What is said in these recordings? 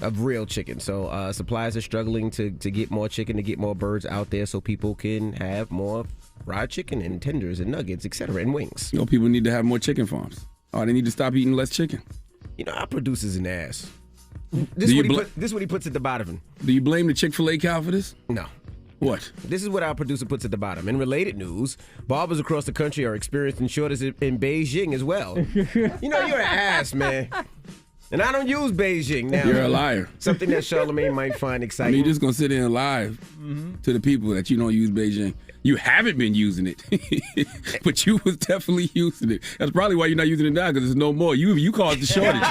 of real chicken. So suppliers are struggling to get more chicken, to get more birds out there so people can have more fried chicken and tenders and nuggets, etc., and wings. You know, people need to have more chicken farms. Oh, they need to stop eating less chicken. You know, our producer's an ass. This is what he puts at the bottom. Do you blame the Chick-fil-A cow for this? No. What? This is what our producer puts at the bottom. In related news, barbers across the country are experiencing shortages in Beijing as well. You know, you're an ass, man. And I don't use Beijing now. You're a liar. Something that Charlamagne might find exciting. You're just going to sit there and lie to the people that you don't use Beijing. You haven't been using it, but you was definitely using it. That's probably why you're not using it now, because there's no more. You caused the shortage.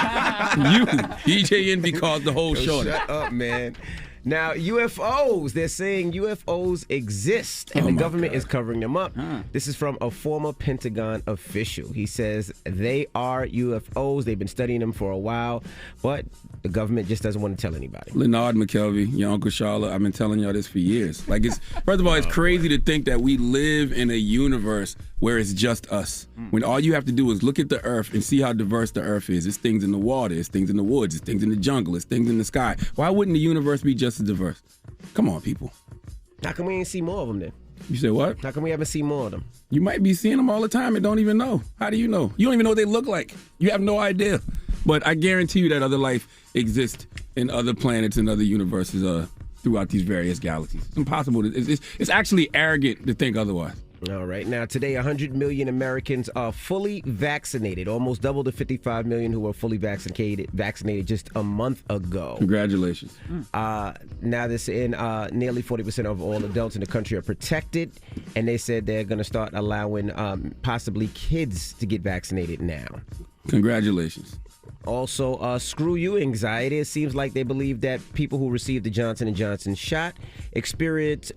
EJNB caused the whole shortage. Shut up, man. Now, UFOs, they're saying UFOs exist, and the government is covering them up. This is from a former Pentagon official. He says they are UFOs. They've been studying them for a while, but the government just doesn't want to tell anybody. Leonard McKelvey, your Uncle Charlotte, I've been telling y'all this for years. Like, first of all, it's crazy to think that we live in a universe where it's just us. When all you have to do is look at the earth and see how diverse the earth is. It's things in the water, it's things in the woods, it's things in the jungle, it's things in the sky. Why wouldn't the universe be just as diverse? Come on, people. How come we ain't see more of them then? You said what? How come we haven't seen more of them? You might be seeing them all the time and don't even know. How do you know? You don't even know what they look like. You have no idea. But I guarantee you that other life exists in other planets and other universes throughout these various galaxies. It's impossible. It's actually arrogant to think otherwise. All right. Now, today, 100 million Americans are fully vaccinated, almost double the 55 million who were fully vaccinated just a month ago. Congratulations. Now, this in nearly 40% of all adults in the country are protected, and they said they're going to start allowing possibly kids to get vaccinated now. Congratulations. Also, screw you anxiety. It seems like they believe that people who received the Johnson & Johnson shot experience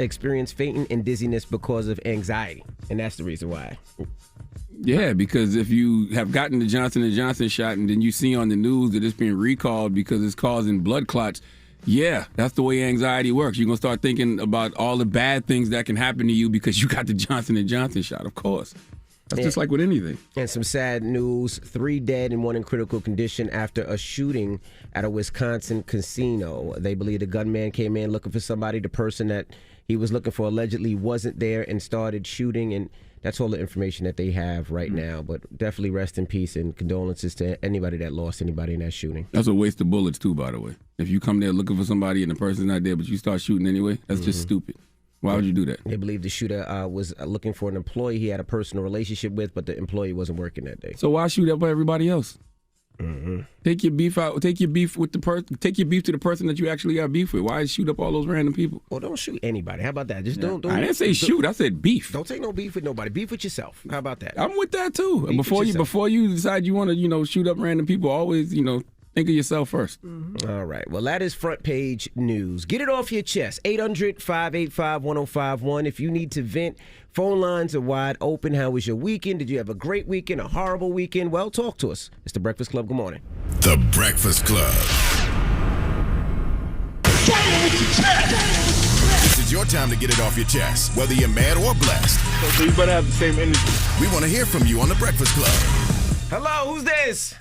fainting and dizziness because of anxiety, and that's the reason why. Yeah, because if you have gotten the Johnson & Johnson shot and then you see on the news that it's being recalled because it's causing blood clots, yeah, that's the way anxiety works. You're going to start thinking about all the bad things that can happen to you because you got the Johnson & Johnson shot, of course. That's just like with anything. And some sad news, 3 dead and 1 in critical condition after a shooting at a Wisconsin casino. They believe the gunman came in looking for somebody. The person that he was looking for allegedly wasn't there and started shooting. And that's all the information that they have right now. But definitely rest in peace and condolences to anybody that lost anybody in that shooting. That's a waste of bullets too, by the way. If you come there looking for somebody and the person's not there but you start shooting anyway, that's just stupid. Why would you do that? They believe the shooter was looking for an employee he had a personal relationship with, but the employee wasn't working that day. So why shoot up everybody else? Take your beef out. Take your beef with the person. Take your beef to the person that you actually got beef with. Why shoot up all those random people? Well, don't shoot anybody. How about that? Just don't. I didn't say shoot. I said beef. Don't take no beef with nobody. Beef with yourself. How about that? I'm with that too. Beef Before you decide you want to shoot up random people, always think of yourself first. All right. Well, that is front page news. Get it off your chest. 800-585-1051. If you need to vent, phone lines are wide open. How was your weekend? Did you have a great weekend, a horrible weekend? Well, talk to us. It's The Breakfast Club. Good morning. The Breakfast Club. This is your time to get it off your chest, whether you're mad or blessed. So you better have the same energy. We want to hear from you on The Breakfast Club. Hello, who's this?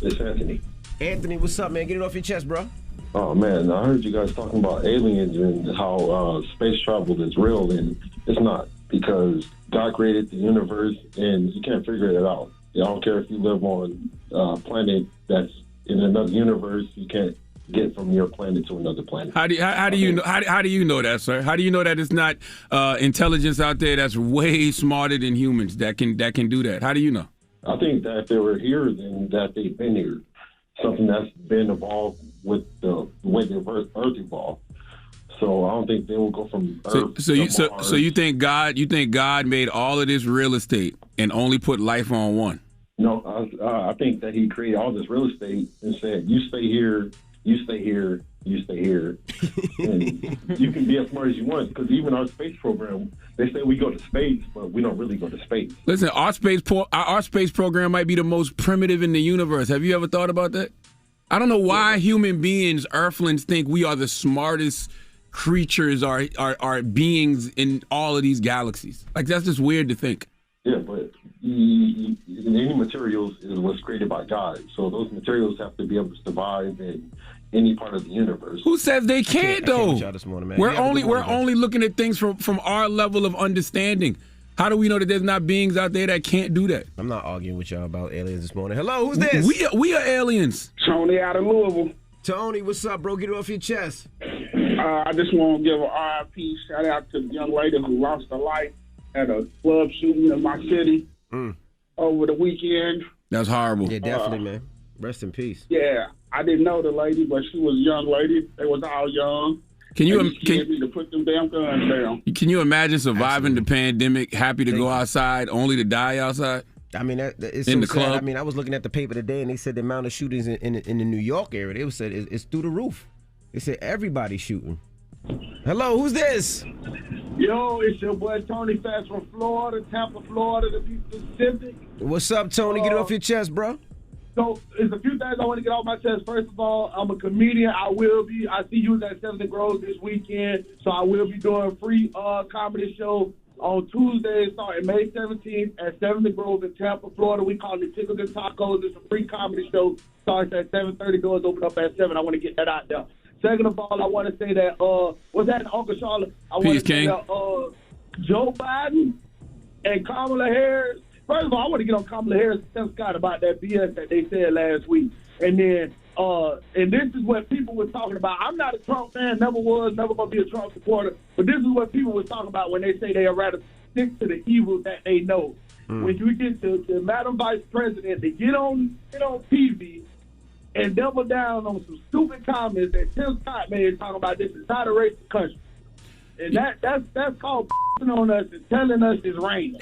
It's Anthony. Anthony, what's up, man? Get it off your chest, bro. Oh, man, I heard you guys talking about aliens and how space travel is real, and it's not, because God created the universe, and you can't figure it out. I don't care if you live on a planet that's in another universe, you can't get from your planet to another planet. How do you know that, sir? How do you know that it's not intelligence out there that's way smarter than humans that can do that? How do you know? I think that if they were here, then that they've been here. Something that's been evolved with the way the Earth evolved. So I don't think they will go from Earth to Mars. So you think God made all of this real estate and only put life on one? No, I think that he created all this real estate and said, you stay here, you stay here, you stay here. And you can be as smart as you want, because even our space program, they say we go to space, but we don't really go to space. Listen, our space program might be the most primitive in the universe. Have you ever thought about that? I don't know why human beings, Earthlings, think we are the smartest creatures are beings in all of these galaxies. Like, that's just weird to think. Yeah, but any materials was created by God. So those materials have to be able to survive and any part of the universe. Who says they can't though? This morning, man. We're only looking at things from our level of understanding. How do we know that there's not beings out there that can't do that? I'm not arguing with y'all about aliens this morning. Hello, who's this? We are aliens. Tony out of Louisville. Tony, what's up, bro? Get it off your chest. I just want to give a RIP shout out to the young lady who lost her life at a club shooting in my city over the weekend. That's horrible. Yeah, definitely, man. Rest in peace. Yeah, I didn't know the lady, but she was a young lady. They was all young. Can you to put them damn guns down? Can you imagine surviving the pandemic, happy to go outside, only to die outside? I mean, it's in so the sad. club. I mean, I was looking at the paper today, and they said the amount of shootings in the New York area. They said it's through the roof. They said everybody's shooting. Hello, who's this? Yo, it's your boy Tony Fast from Florida, Tampa, Florida, to be specific. What's up, Tony? Get it off your chest, bro. So, there's a few things I want to get off my chest. First of all, I'm a comedian. I see you at 7th Grove this weekend, so I will be doing a free comedy show on Tuesday, starting May 17th at 7th Grove in Tampa, Florida. We call it Tickles and Tacos. It's a free comedy show. Starts at 7:30. Doors open up at 7. I want to get that out there. Second of all, I want to say that, was that Uncle Charlotte? I want to say that Joe Biden and Kamala Harris. First of all, I want to get on Kamala Harris and Tim Scott about that BS that they said last week. And then, and this is what people were talking about. I'm not a Trump fan, never was, never going to be a Trump supporter. But this is what people were talking about when they say they'd rather stick to the evil that they know. When you get to Madam Vice President to get on TV and double down on some stupid comments that Tim Scott made talking about this is not a racist country. And that's called on us and telling us it's raining.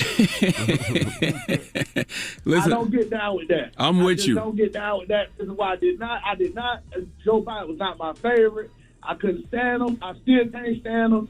Listen, I don't get down with that. I'm with you. I don't get down with that. This is why I did not. Joe Biden was not my favorite. I couldn't stand him. I still can't stand him.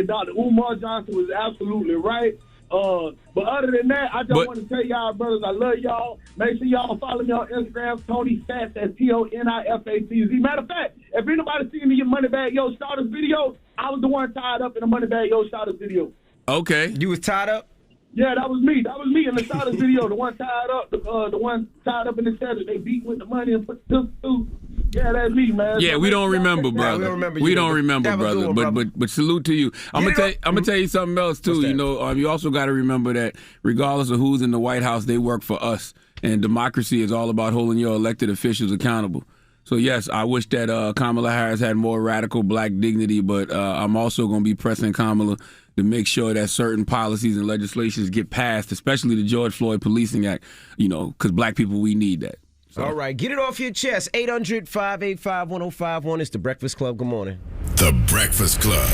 Dr. Umar Johnson was absolutely right. But other than that, I just want to tell y'all, brothers, I love y'all. Make sure y'all follow me on Instagram, Tony Fast, that's TONIFATZ. Matter of fact, if anybody seen me in Moneybag Yo Starters video, I was the one tied up in the Moneybag Yo Starters video. Okay. You was tied up? Yeah, that was me. That was me in the Starters video. The one tied up, the one tied up in the center. They beat with the money and put the through. Yeah, that's me, man. Yeah, we don't remember, brother. We don't remember, brother. But salute to you. I'm gonna tell you something else too. You know, you also got to remember that regardless of who's in the White House, they work for us. And democracy is all about holding your elected officials accountable. So yes, I wish that Kamala Harris had more radical black dignity, but I'm also gonna be pressing Kamala to make sure that certain policies and legislations get passed, especially the George Floyd Policing Act. You know, because black people, we need that. So. All right, get it off your chest. 800-585-1051. It's The Breakfast Club. Good morning. The Breakfast Club.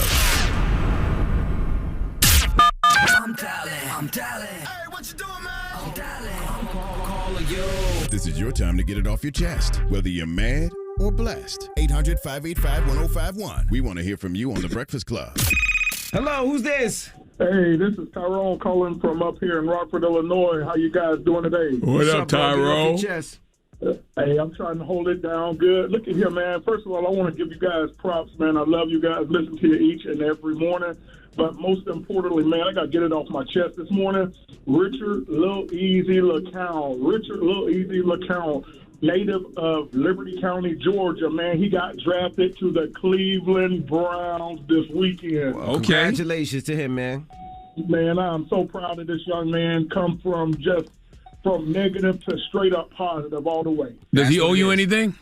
I'm dialing. Hey, what you doing, man? I'm dialing. I'm calling you. This is your time to get it off your chest, whether you're mad or blessed. 800-585-1051. We want to hear from you on The Breakfast Club. Hello, who's this? Hey, this is Tyrone calling from up here in Rockford, Illinois. How you guys doing today? What up, Tyrone? Hey, I'm trying to hold it down good. Look at here, man. First of all, I want to give you guys props, man. I love you guys. Listen to you each and every morning. But most importantly, man, I got to get it off my chest this morning. Richard Lil Easy LeCount, native of Liberty County, Georgia, man. He got drafted to the Cleveland Browns this weekend. Well, congratulations to him, man. Man, I'm so proud of this young man. Come from negative to straight up positive all the way. Does he owe you anything?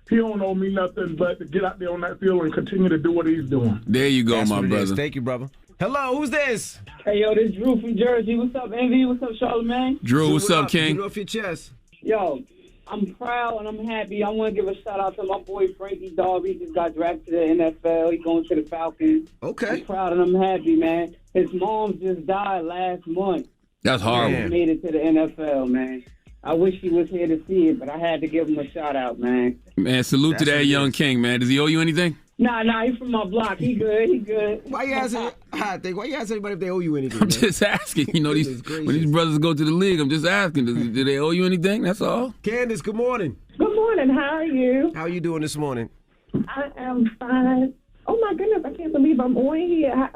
He don't owe me nothing but to get out there on that field and continue to do what he's doing. There you go, my brother. Thank you, brother. Hello, who's this? Hey, yo, this is Drew from Jersey. What's up, Envy? What's up, Charlamagne? Drew, what's up, King? Get it off your chest. Yo, I'm proud and I'm happy. I want to give a shout out to my boy Frankie Darby. He just got drafted to the NFL. He's going to the Falcons. Okay. I'm proud and I'm happy, man. His mom just died last month. That's horrible. He made it to the NFL, man. I wish he was here to see it, but I had to give him a shout out, man. Man, salute to that young king, man. Does he owe you anything? Nah, he's from my block. He good. Why you asking? Why you asking anybody if they owe you anything? I'm just asking. You know, when these brothers go to the league, I'm just asking. Do they owe you anything? That's all. Candace, good morning. Good morning. How are you? How are you doing this morning? I am fine. Oh my goodness, I can't believe I'm on here.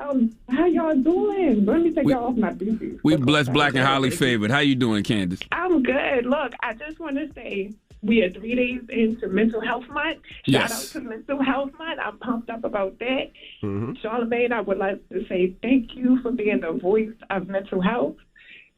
How y'all doing? Let me take y'all off my duty. We blessed, black, and highly favored. How you doing, Candace? I'm good. Look, I just want to say we are 3 days into Mental Health Month. Yes. Shout out to Mental Health Month. I'm pumped up about that. Mm-hmm. Charlamagne, I would like to say thank you for being the voice of mental health.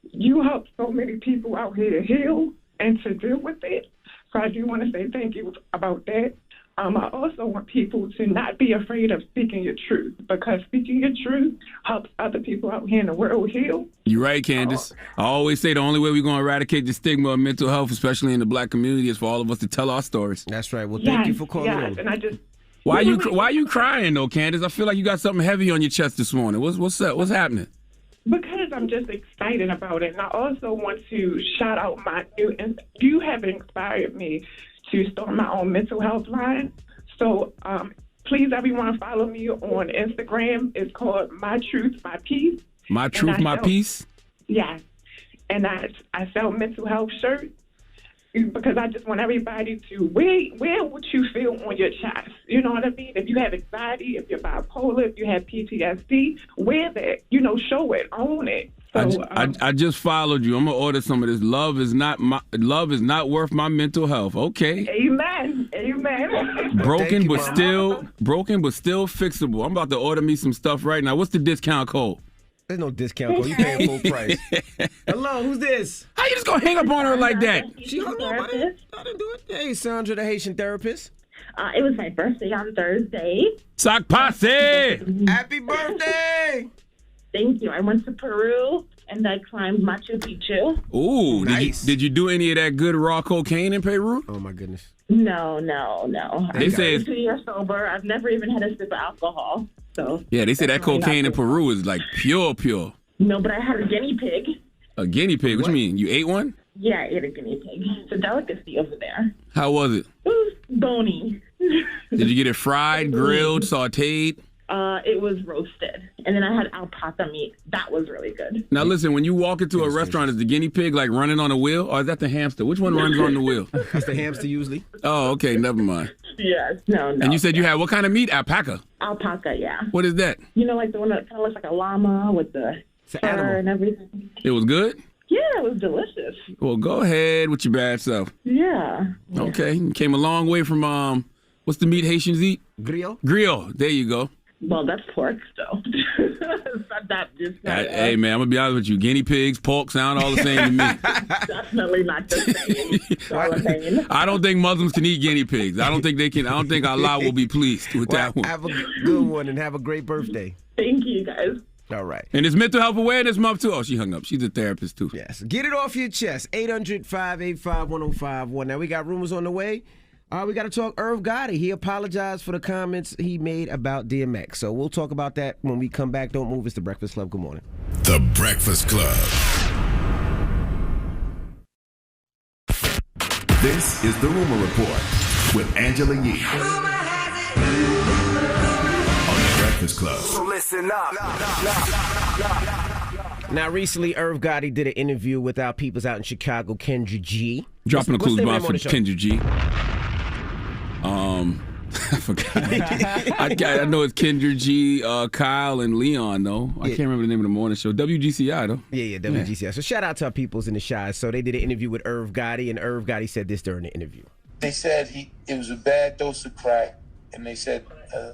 You help so many people out here to heal and to deal with it. So I do want to say thank you about that. I also want people to not be afraid of speaking your truth, because speaking your truth helps other people out here in the world heal. You're right, Candace. I always say the only way we're going to eradicate the stigma of mental health, especially in the black community, is for all of us to tell our stories. That's right. Well, thank you for calling in. And I just... Why are you crying, though, Candace? I feel like you got something heavy on your chest this morning. What's up? What's happening? Because I'm just excited about it. And I also want to shout out my new... And you have inspired me to start my own mental health line. So please, everyone, follow me on Instagram. It's called My Truth, My Peace. My Truth, My Peace? Yes. And I sell mental health shirts because I just want everybody to wear what you feel on your chest. You know what I mean? If you have anxiety, if you're bipolar, if you have PTSD, wear that. Show it, own it. So, I just followed you. I'm gonna order some of this. Love is not worth my mental health. Okay. Amen. Broken but still fixable. I'm about to order me some stuff right now. What's the discount code? There's no discount code. You paying full price. Hello, who's this? How you just gonna hang up on her like that? She hung up. I didn't do it. Hey, Sandra, the Haitian therapist. It was my birthday on Thursday. Sock posse! Happy birthday! Thank you. I went to Peru and I climbed Machu Picchu. Ooh, nice. Did you do any of that good raw cocaine in Peru? Oh my goodness. No. They say I'm 2 years sober. I've never even had a sip of alcohol. So yeah, they say that cocaine in Peru is like pure. No, but I had a guinea pig. A guinea pig? What you mean? You ate one? Yeah, I ate a guinea pig. It's a delicacy over there. How was it? It was bony. Did you get it fried, grilled, sautéed? It was roasted. And then I had alpaca meat. That was really good. Now listen, when you walk into a restaurant, is the guinea pig like running on a wheel, or is that the hamster? Which one runs on the wheel? That's the hamster usually. Oh, okay, never mind. Yes, no. And you said you had what kind of meat? Alpaca? Alpaca, yeah. What is that? Like the one that kind of looks like a llama with the fur and everything. It was good? Yeah, it was delicious. Well, go ahead with your bad self. Yeah. Okay, you came a long way from, what's the meat Haitians eat? Griot. Griot, there you go. Well, that's pork, though. Hey, man, I'm going to be honest with you. Guinea pigs, pork sound all the same to me. Definitely not the same. I don't think Muslims can eat guinea pigs. I don't think Allah will be pleased with that one. Have a good one and have a great birthday. Thank you, guys. All right. And it's Mental Health Awareness Month, too. Oh, she hung up. She's a therapist, too. Yes. Get it off your chest. 800-585-1051. Now, we got rumors on the way. We got to talk Irv Gotti. He apologized for the comments he made about DMX. So we'll talk about that when we come back. Don't move. It's The Breakfast Club. Good morning. The Breakfast Club. This is The Rumor Report with Angela Yee. On The Breakfast Club. So listen up. Now, recently, Irv Gotti did an interview with our peoples out in Chicago, Kendra G. Dropping a clues bomb for Kendra G. I forgot. I know it's Kendra G, Kyle, and Leon, though. I can't remember the name of the morning show. WGCI, though. Yeah, WGCI. Yeah. So shout out to our peoples in the Chi. So they did an interview with Irv Gotti, and Irv Gotti said this during the interview. They said it was a bad dose of crack, and they said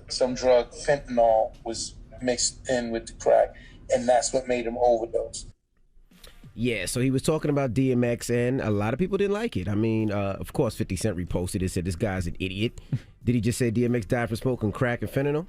some drug, fentanyl, was mixed in with the crack, and that's what made him overdose. Yeah, so he was talking about DMX, and a lot of people didn't like it. I mean, of course, 50 Cent reposted it, said this guy's an idiot. Did he just say DMX died from smoking crack and fentanyl?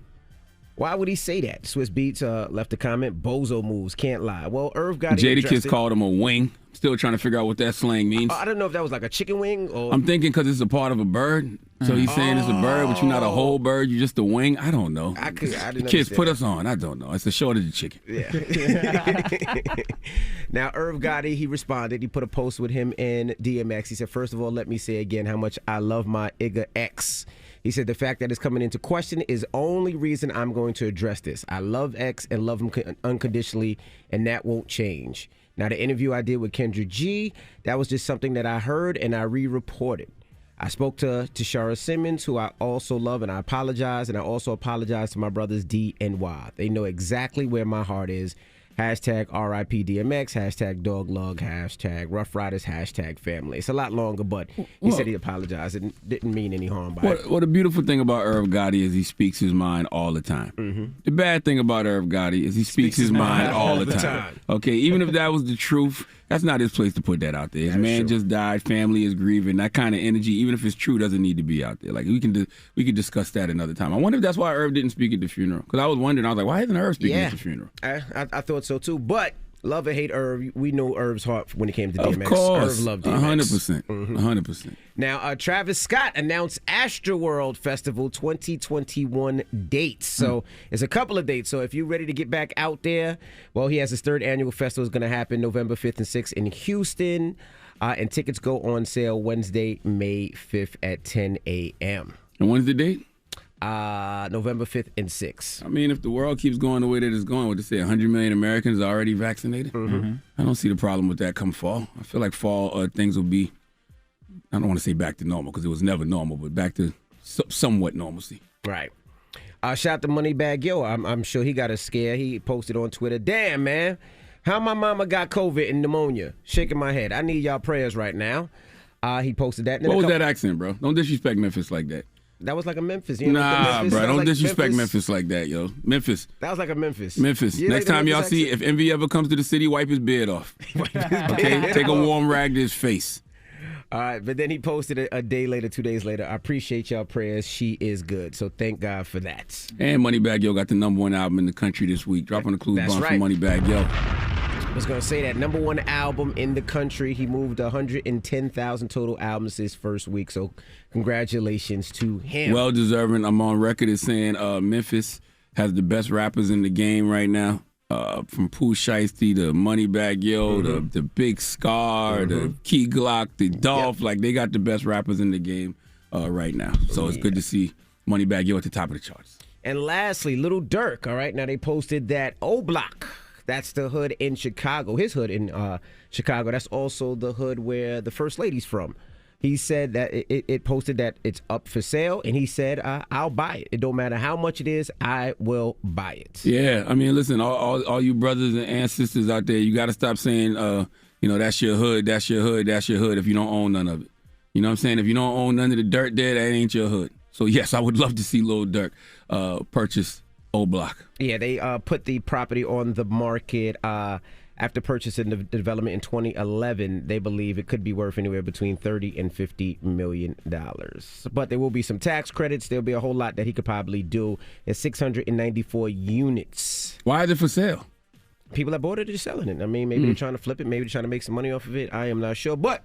Why would he say that? Swiss Beats left a comment, bozo moves, can't lie. Well, Irv Gotti Jadakiss called him a wing. Still trying to figure out what that slang means. I don't know if that was like a chicken wing or... I'm thinking because it's a part of a bird. So he's saying it's a bird, but you're not a whole bird. You're just a wing. I don't know. I didn't Kids, put us on. I don't know. It's a shortage of chicken. Yeah. Now, Irv Gotti, he responded. He put a post with him and DMX. He said, first of all, let me say again how much I love my Igga X. He said the fact that it's coming into question is only reason I'm going to address this. I love X and love him unconditionally, and that won't change. Now, the interview I did with Kendra G, that was just something that I heard and I re-reported. I spoke to Tashara Simmons, who I also love, and I apologize. And I also apologize to my brothers D and Y. They know exactly where my heart is. Hashtag RIP DMX, hashtag Dog Lug, hashtag Rough Riders, hashtag family. It's a lot longer, but he said he apologized and didn't mean any harm by it. Well, the beautiful thing about Irv Gotti is he speaks his mind all the time. Mm-hmm. The bad thing about Irv Gotti is he speaks his mind all the time. Okay, even if that was the truth, that's not his place to put that out there. His man just died, family is grieving. That kind of energy, even if it's true, doesn't need to be out there. Like we can discuss that another time. I wonder if that's why Irv didn't speak at the funeral. Because I was wondering, I was like, why isn't Irv speaking at the funeral? I thought so too, but love or hate Irv, we know Irv's heart when it came to DMX. Of course, Irv loved DMX. 100%. 100%. Now, Travis Scott announced Astroworld Festival 2021 dates. So it's a couple of dates. So if you're ready to get back out there, well, he has his third annual festival is going to happen November 5th and 6th in Houston. And tickets go on sale Wednesday, May 5th at 10 a.m. And when's the date? November 5th and 6th. I mean, if the world keeps going the way that it's going, what they say, 100 million Americans are already vaccinated? Mm-hmm. I don't see the problem with that come fall. I feel like fall things will be, I don't want to say back to normal because it was never normal, but back to somewhat normalcy. Right. Shout to Moneybagg Yo. I'm sure he got a scare. He posted on Twitter, damn, man, how my mama got COVID and pneumonia. Shaking my head. I need y'all prayers right now. He posted that. What was that accent, bro? Don't disrespect Memphis like that. That was like a Memphis. Nah, bro. Don't disrespect Memphis like that, yo. Memphis. That was like a Memphis. Memphis. Next time y'all see, if Envy ever comes to the city, wipe his beard off. Okay? Take a warm rag to his face. All right, but then he posted a day later, 2 days later, I appreciate y'all prayers. She is good. So thank God for that. And Moneybagg Yo got the #1 album in the country this week. Dropping the clues bomb from Moneybagg Yo. I was going to say that #1 album in the country. He moved 110,000 total albums his first week. So congratulations to him. Well deserving. I'm on record as saying Memphis has the best rappers in the game right now. From Pooh Shiesty to Moneybagg Yo, the Big Scar, the Key Glock, the Dolph. Like, they got the best rappers in the game right now. So it's good to see Moneybagg Yo at the top of the charts. And lastly, Lil Durk. All right, now they posted that O Block. That's the hood in Chicago. His hood in Chicago. That's also the hood where the First Lady's from. He said that it posted that it's up for sale, and he said, I'll buy it. It don't matter how much it is, I will buy it. Yeah, I mean, listen, all you brothers and sisters out there, you got to stop saying, that's your hood, that's your hood, that's your hood if you don't own none of it. You know what I'm saying? If you don't own none of the dirt there, that ain't your hood. So, yes, I would love to see Lil Durk purchase O Block. Yeah, they put the property on the market after purchasing the development in 2011. They believe it could be worth anywhere between $30 and $50 million. But there will be some tax credits. There'll be a whole lot that he could probably do. It's 694 units. Why is it for sale? People that bought it are selling it. I mean, maybe they're trying to flip it. Maybe they're trying to make some money off of it. I am not sure. But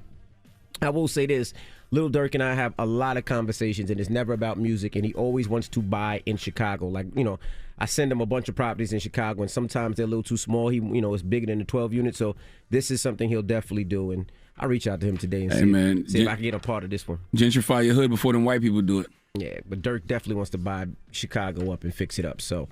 I will say this. Lil Durk and I have a lot of conversations, and it's never about music, and he always wants to buy in Chicago. Like, I send him a bunch of properties in Chicago, and sometimes they're a little too small. He, it's bigger than the 12 units, so this is something he'll definitely do, and I'll reach out to him today and see if I can get a part of this one. Gentrify your hood before them white people do it. Yeah, but Durk definitely wants to buy Chicago up and fix it up, so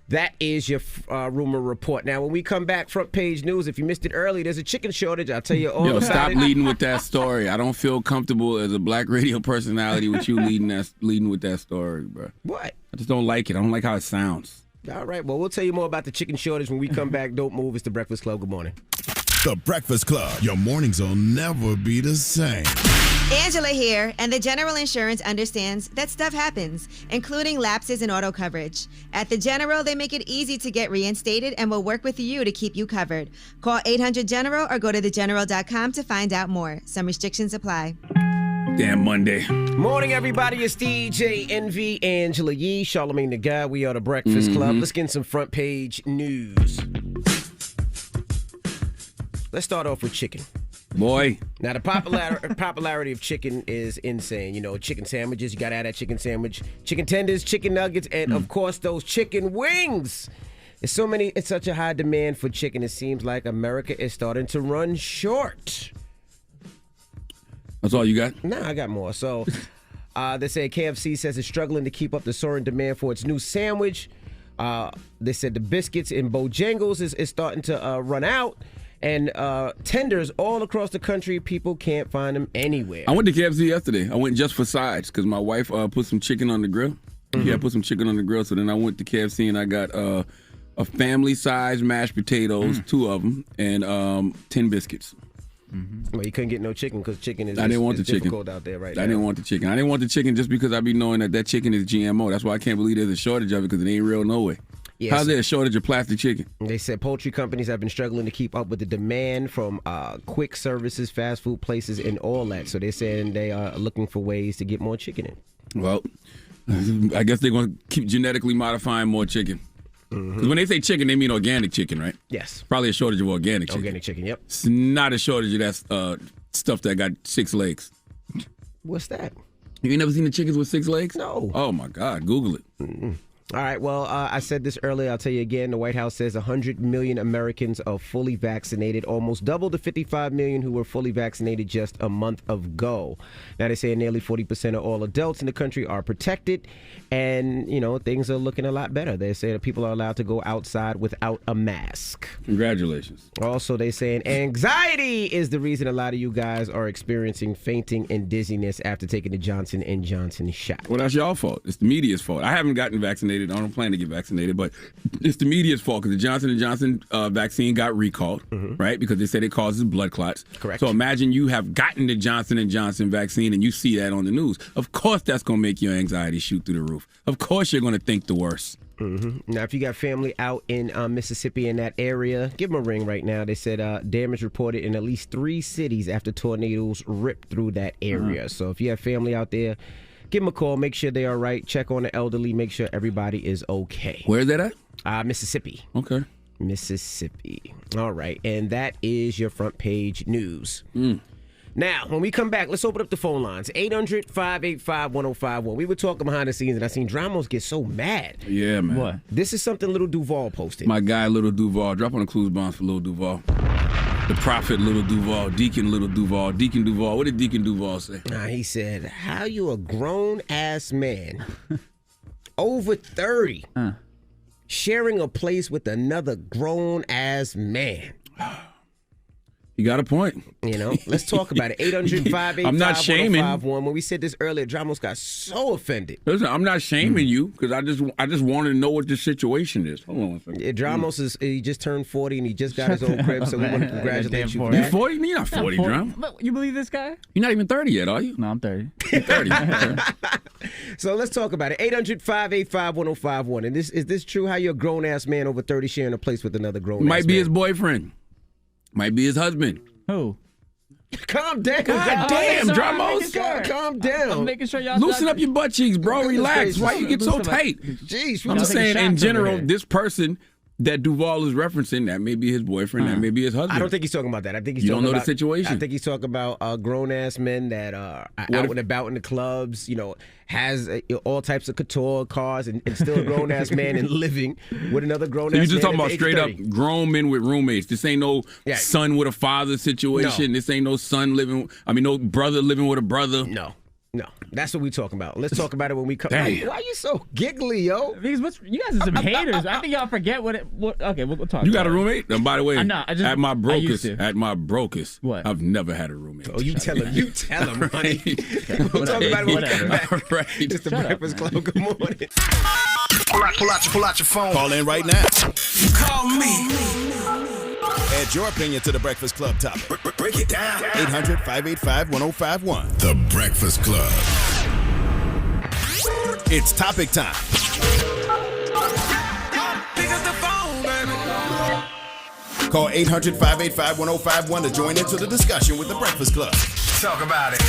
that is your rumor report. Now, when we come back, front page news, if you missed it early, there's a chicken shortage. I'll tell you all about it. Stop leading with that story. I don't feel comfortable as a black radio personality with you leading with that story, bro. What? I just don't like it. I don't like how it sounds. All right, well, we'll tell you more about the chicken shortage when we come back. Don't move. It's The Breakfast Club. Good morning. The Breakfast Club. Your mornings will never be the same. Angela here, and the General Insurance understands that stuff happens, including lapses in auto coverage. At the General, they make it easy to get reinstated and will work with you to keep you covered. Call 800-GENERAL or go to thegeneral.com to find out more. Some restrictions apply. Damn Monday. Morning, everybody. It's DJ Envy, Angela Yee, Charlamagne the Guy. We are The Breakfast Club. Let's get some front page news. Let's start off with chicken. Boy. Now, the popularity of chicken is insane. Chicken sandwiches, you got to add that chicken sandwich. Chicken tenders, chicken nuggets, and, of course, those chicken wings. It's such a high demand for chicken, it seems like America is starting to run short. That's all you got? Nah, I got more. So, they say KFC says it's struggling to keep up the soaring demand for its new sandwich. They said the biscuits in Bojangles is starting to run out. And tenders all across the country, people can't find them anywhere. I went to KFC yesterday. I went just for sides because my wife put some chicken on the grill. Yeah, I put some chicken on the grill. So then I went to KFC and I got a family-sized mashed potatoes, 2 of them, and 10 biscuits. Well, you couldn't get no chicken because chicken is I didn't want the difficult chicken out there right now. I didn't want the chicken. I didn't want the chicken just because I be knowing that chicken is GMO. That's why I can't believe there's a shortage of it because it ain't real no way. Yes. How's there a shortage of plastic chicken? They said poultry companies have been struggling to keep up with the demand from quick services, fast food places, and all that. So they're saying they are looking for ways to get more chicken in. Well, I guess they're going to keep genetically modifying more chicken. Because when they say chicken, they mean organic chicken, right? Yes. Probably a shortage of organic chicken. Organic chicken, yep. It's not a shortage of that stuff that got 6 legs. What's that? You ain't never seen the chickens with 6 legs? No. Oh, my God. Google it. All right, well, I said this earlier. I'll tell you again. The White House says 100 million Americans are fully vaccinated, almost double the 55 million who were fully vaccinated just a month ago. Now, they're saying nearly 40% of all adults in the country are protected, and, you know, things are looking a lot better. They're saying that people are allowed to go outside without a mask. Congratulations. Also, they're saying anxiety is the reason a lot of you guys are experiencing fainting and dizziness after taking the Johnson & Johnson shot. Well, that's y'all fault. It's the media's fault. I haven't gotten vaccinated. I don't plan to get vaccinated, but it's the media's fault because the Johnson & Johnson vaccine got recalled, right? Because they said it causes blood clots. Correct. So imagine you have gotten the Johnson & Johnson vaccine and you see that on the news. Of course that's going to make your anxiety shoot through the roof. Of course you're going to think the worst. Now, if you got family out in Mississippi in that area, give them a ring right now. They said damage reported in at least 3 cities after tornadoes ripped through that area. So if you have family out there, give them a call. Make sure they are right. Check on the elderly. Make sure everybody is okay. Where is that at? Mississippi. Okay. Mississippi. All right. And that is your front page news. Now, when we come back, let's open up the phone lines. 800-585-1051. We were talking behind the scenes, and I seen Dramos get so mad. Yeah, man. What? This is something Little Duval posted. My guy, Little Duval. Drop on the clues bombs for Little Duval. The prophet, Little Duval. Deacon, Little Duval. Deacon Duval. What did Deacon Duval say? He said, how you a grown-ass man, over 30, sharing a place with another grown-ass man? You got a point. You know, let's talk about it. 800-585-1051. I'm not shaming. When we said this earlier, Dramos got so offended. Listen, I'm not shaming you because I just wanted to know what the situation is. Hold on one second. Dramos he just turned 40 and he just got his own crib, so we want to congratulate you. You 40? You're not 40, Drum. You believe this guy? You're not even 30 yet, are you? No, I'm 30. You're 30. So let's talk about it. 800-585-1051. And is this true? How you're a grown ass man over 30 sharing a place with another grown ass man? Might be his boyfriend. Might be his husband. Who? Calm down. God damn, Dramos. Calm down. I'm making sure y'all loosen up your butt cheeks, bro. Relax. Why you get so tight? Jeez, I'm just saying, in general, this person that Duval is referencing, that may be his boyfriend, that may be his husband. I don't think he's talking about that. I think he's you talking don't know about, the situation. I think he's talking about grown-ass men that are out and about in the clubs, you know, has all types of couture cars and still a grown-ass man and living with another grown-ass man. So you're just talking about straight up grown men with roommates. This ain't no son with a father situation. No. This ain't no no brother living with a brother. No. That's what we talking about. Let's talk about it when we come. Damn. Why are you so giggly, yo? Because you guys are some haters. I think y'all forget what. Okay, we'll talk. You got a roommate? And by the way, at my brokest, what? I've never had a roommate. Oh, you tell him, honey. We'll talk about it when we come back. Right. It's the Breakfast Club. Good morning. Pull out your phone. Call in right now. Call me. Add your opinion to the Breakfast Club topic. Break it down. 800-585-1051. The Breakfast Club. It's topic time. Pick up the phone, baby. Call 800-585-1051 to join into the discussion with the Breakfast Club. Talk about it.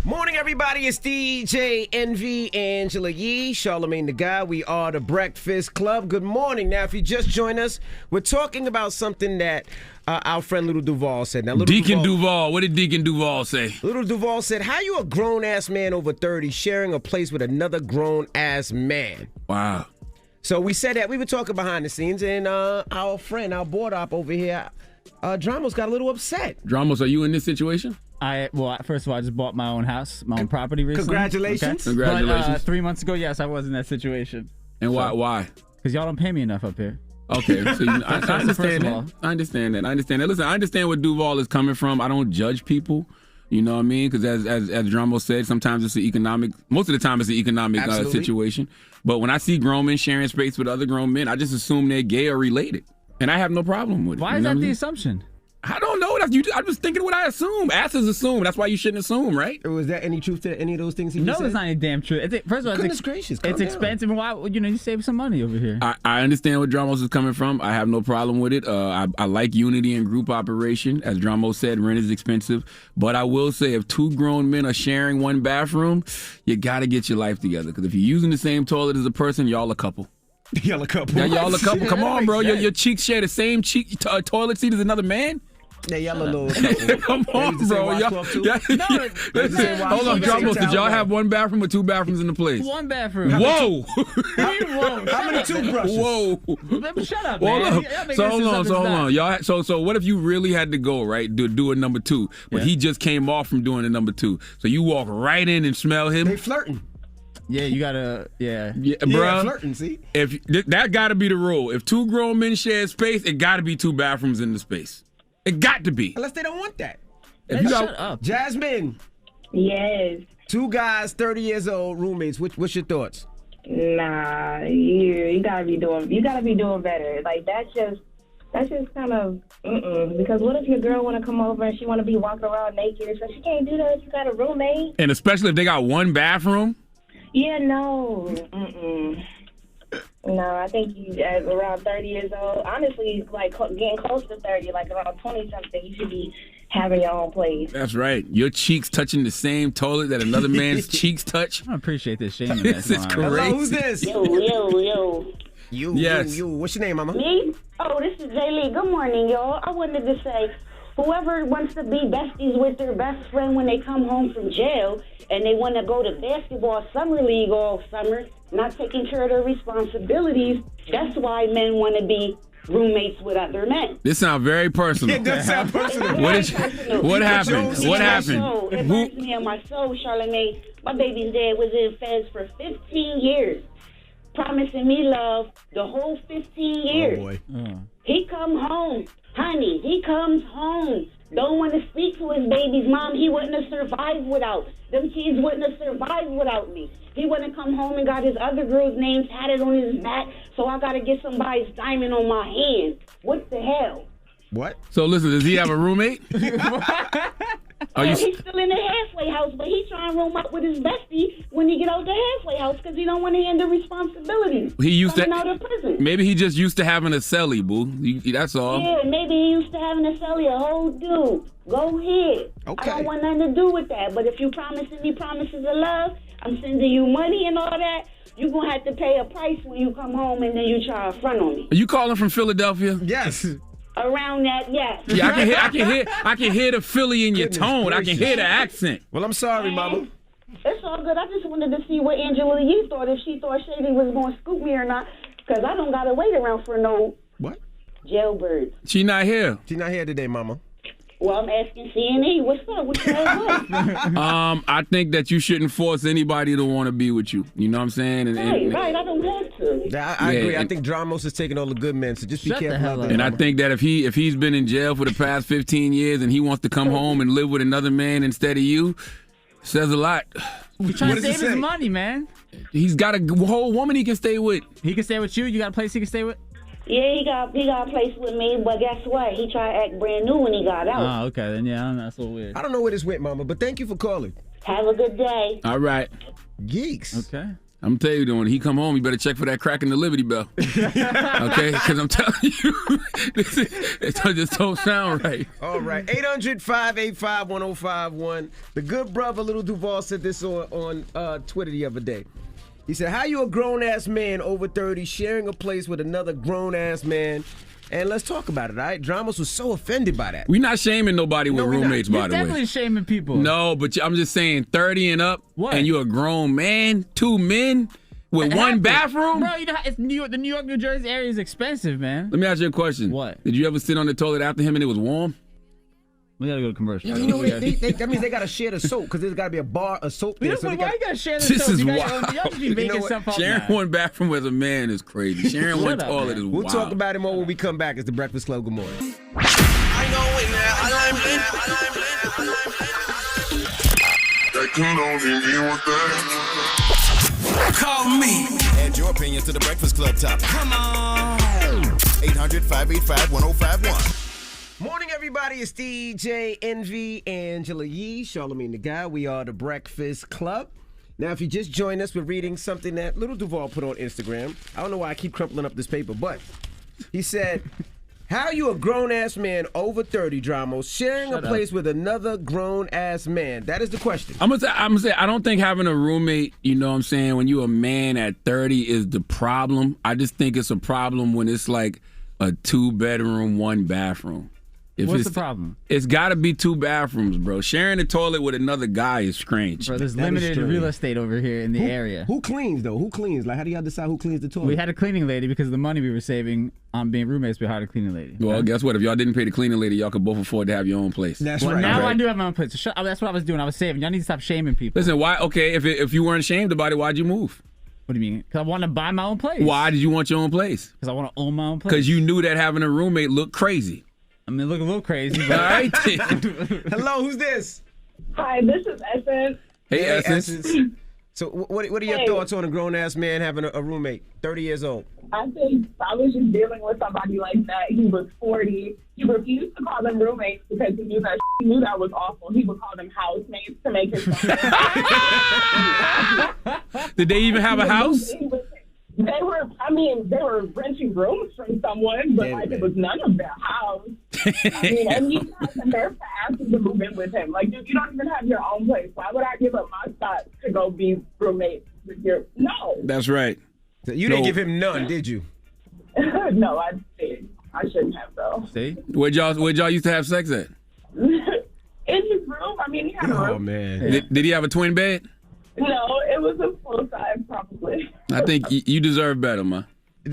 Morning, everybody. It's DJ Envy, Angela Yee, Charlamagne the Guy. We are the Breakfast Club. Good morning. Now, if you just joined us, we're talking about something that our friend Little Duval said. Now, Deacon Duval. What did Deacon Duval say? Little Duval said, how you a grown-ass man over 30 sharing a place with another grown-ass man? Wow. So we said that. We were talking behind the scenes, and our friend, our board op over here, Dramos got a little upset. Dramos, are you in this situation? First of all, I just bought my own house, my own property recently. Congratulations. Okay? Congratulations. But 3 months ago, yes, I was in that situation. And why? Because y'all don't pay me enough up here. Okay, so I understand that. I understand that. Listen, I understand where Duval is coming from. I don't judge people, You know what I mean? Because as Drumbo said, sometimes it's most of the time it's an economic situation. But when I see grown men sharing space with other grown men, I just assume they're gay or related. And I have no problem with it. Why is that the assumption? I don't know. I'm just thinking what I assume. Asses assume. That's why you shouldn't assume, right? Was there any truth to any of those things he No, just said? it's not any damn truth. First of all, Goodness gracious, calm it's down. expensive. And why, you save some money over here. I understand where Dramos is coming from. I have no problem with it. I like unity and group operation. As Dramo said, rent is expensive. But I will say, if two grown men are sharing one bathroom, you got to get your life together. Because if you're using the same toilet as a person, y'all a couple. Y'all a couple. Yeah, y'all a couple. Come on, bro. Your cheeks share the same toilet seat as another man? Yeah, y'all a little couple. Come on, bro. Hold on, Dramos. Did y'all have one bathroom or two bathrooms in the place? One bathroom. Whoa. How many toothbrushes? Whoa. Shut up, man. So hold on. Y'all. So what if you really had to go, right? Do a number two, but he just came off from doing a number two. So you walk right in and smell him. They flirting. Yeah, you gotta. Yeah, bro. Flirting. See, if that got to be the rule. If two grown men share space, it got to be two bathrooms in the space. It got to be. Unless they don't want that. Shut up. Jasmine. Yes. Two guys, 30 years old, roommates. What's your thoughts? Nah, you gotta be doing better. Like that's just kind of because what if your girl want to come over and she want to be walking around naked? So she can't do that if you got a roommate. And especially if they got one bathroom. Yeah, no. No, I think you around 30 years old. Honestly, like getting close to 30, like around 20-something, you should be having your own place. That's right. Your cheeks touching the same toilet that another man's cheeks touch. I appreciate this shaming. This is crazy. Hello, who's this? Yo. You. What's your name, mama? Me? Oh, this is Jay Lee. Good morning, y'all. I wanted to say, whoever wants to be besties with their best friend when they come home from jail and they want to go to basketball summer league all summer, not taking care of their responsibilities, that's why men want to be roommates with other men. This sounds very personal. It does sound personal. What happened? What happened? It burns me on my soul, Charlamagne. My baby's dad was in feds for 15 years, promising me love the whole 15 years. Oh, boy. He come home. Honey, he comes home. Don't want to speak to his baby's mom. He wouldn't have survived without. Them kids wouldn't have survived without me. He wouldn't come home and got his other girl's name tatted on his back, so I got to get somebody's diamond on my hand. What the hell? What? So listen, does he have a roommate? He's still in the halfway house, but he's trying to room up with his bestie when he get out the halfway house because he don't want to handle responsibilities. He used coming out of prison. Maybe he just used to having a celly, boo. That's all. Yeah, maybe he used to having a celly, a whole dude. Go ahead. Okay. I don't want nothing to do with that. But if you promising me promises of love, I'm sending you money and all that, you're going to have to pay a price when you come home and then you try to front on me. Are you calling from Philadelphia? Yes. Around that, yes. Yeah, I can hear the Philly in your tone. I can hear the accent. Well, I'm sorry, mama. It's all good. I just wanted to see what Angela Yee thought, if she thought Shady was going to scoop me or not, because I don't got to wait around for no jailbird. She not here. She not here today, mama. Well, I'm asking CNE, what's up? What's up? I think that you shouldn't force anybody to want to be with you. You know what I'm saying? Right, I don't have to. I agree. I think Dramos is taking all the good men, so just be careful out there. And I think that if he's been in jail for the past 15 years and he wants to come home and live with another man instead of you, says a lot. He's trying to save his money, man. He's got a whole woman he can stay with. He can stay with you? You got a place he can stay with? Yeah, he got a place with me, but guess what? He tried to act brand new when he got out. Oh, okay. Then, yeah, that's a little weird. I don't know where this went, mama, but thank you for calling. Have a good day. All right. Geeks. Okay. I'm telling you, when he come home, you better check for that crack in the Liberty Bell. Okay? Because I'm telling you, it just don't sound right. All right. 800-585-1051. The good brother, Little Duval, said this on Twitter the other day. He said, how you a grown-ass man over 30 sharing a place with another grown-ass man? And let's talk about it, all right? Dramos was so offended by that. We're not shaming nobody with roommates, by the way. You're definitely shaming people. No, but I'm just saying 30 and up, and you're a grown man, two men with one bathroom? Bro, you know, it's New York, the New York, New Jersey area is expensive, man. Let me ask you a question. What? Did you ever sit on the toilet after him and it was warm? We gotta go to commercial. You know, that means they gotta share the soap because there's gotta be a bar of soap there. Why you gotta share the this soap? Is y'all wild. just be making stuff up. Sharing one bathroom with a man is crazy. Sharing one toilet is wild. We'll talk about it more when we come back. It's the Breakfast Club. Good morning. That can only mean one thing. Call me. Add your opinion to the Breakfast Club topic. Come on. 800-585-1051. Morning, everybody. It's DJ Envy, Angela Yee, Charlamagne the Guy. We are the Breakfast Club. Now, if you just joined us, we're reading something that Little Duval put on Instagram. I don't know why I keep crumpling up this paper, but he said, how you a grown-ass man over 30, Dramos, sharing a place with another grown-ass man? That is the question. I'm gonna say, I don't think having a roommate, you know what I'm saying, when you're a man at 30 is the problem. I just think it's a problem when it's like a 2-bedroom, 1-bathroom. What's the problem? It's got to be 2 bathrooms, bro. Sharing a toilet with another guy is strange. Bro, there's limited real estate over here in the area. Who cleans, though? Who cleans? Like, how do y'all decide who cleans the toilet? We had a cleaning lady because of the money we were saving on being roommates. We hired a cleaning lady. Well, guess what? If y'all didn't pay the cleaning lady, y'all could both afford to have your own place. That's well, right. Now right. I do have my own place. So that's what I was doing. I was saving. Y'all need to stop shaming people. Listen, why? Okay, if you weren't ashamed about it, why'd you move? What do you mean? Because I want to buy my own place. Why did you want your own place? Because I want to own my own place. Because you knew that having a roommate looked crazy. I mean, look a little crazy, but... All right. Hello, who's this? Hi, this is Essence. Hey, Essence. So what are your thoughts on a grown-ass man having a roommate, 30 years old? I think I was just dealing with somebody like that. He was 40. He refused to call them roommates because he knew that was awful. He would call them housemates to make his Did they even have a house? They were renting rooms from someone, but it was none of their house. I mean, and you guys and they're asking to move in with him. Like, dude, you don't even have your own place. Why would I give up my spot to go be roommates with your? No. That's right. So you didn't give him none, did you? No, I did. I shouldn't have though. See? Where'd y'all used to have sex at? In his room. I mean, he had a room. Oh man. Did he have a twin bed? No, it was a full size, probably. I think you deserve better, man.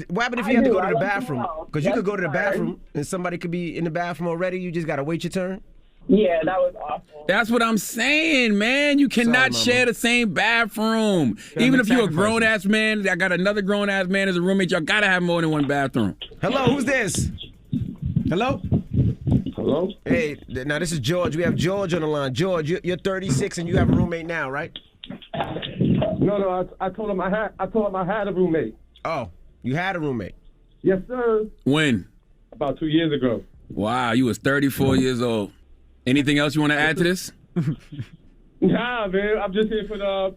What happened if you had to go to the bathroom? Because you could go to the bathroom and somebody could be in the bathroom already. You just got to wait your turn? Yeah, that was awful. That's what I'm saying, man. You cannot share the same bathroom. Even if you're a grown-ass man that got another grown-ass man as a roommate, y'all got to have more than one bathroom. Hello, who's this? Hello? Hello? Hey, now this is George. We have George on the line. George, you're 36 and you have a roommate now, right? No, I told him I had a roommate. Oh, you had a roommate? Yes, sir. When? About 2 years ago. Wow, you was 34 years old. Anything else you want to add to this? Nah, man, I'm just here for the...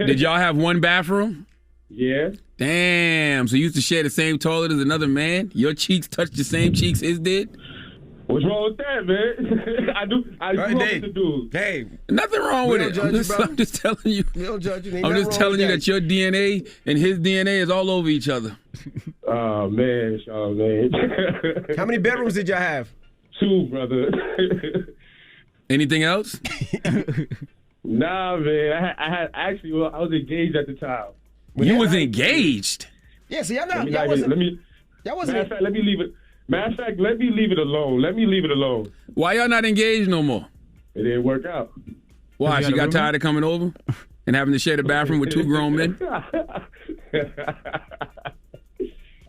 Did y'all have one bathroom? Yeah. Damn, so you used to share the same toilet as another man? Your cheeks touched the same cheeks his did? What's wrong with that, man? I grew up with the dude. Hey, nothing wrong with it. I'm just telling you. We don't judge you. I'm just telling you that your DNA and his DNA is all over each other. Oh, man. How many bedrooms did y'all have? 2, brother. Anything else? Nah, man. I was engaged at the time. You was engaged? Yeah, so y'all wasn't. Matter of fact, let me leave it. Matter of fact, let me leave it alone. Why y'all not engaged no more? It didn't work out. Why? She got tired of coming over and having to share the bathroom with 2 grown men?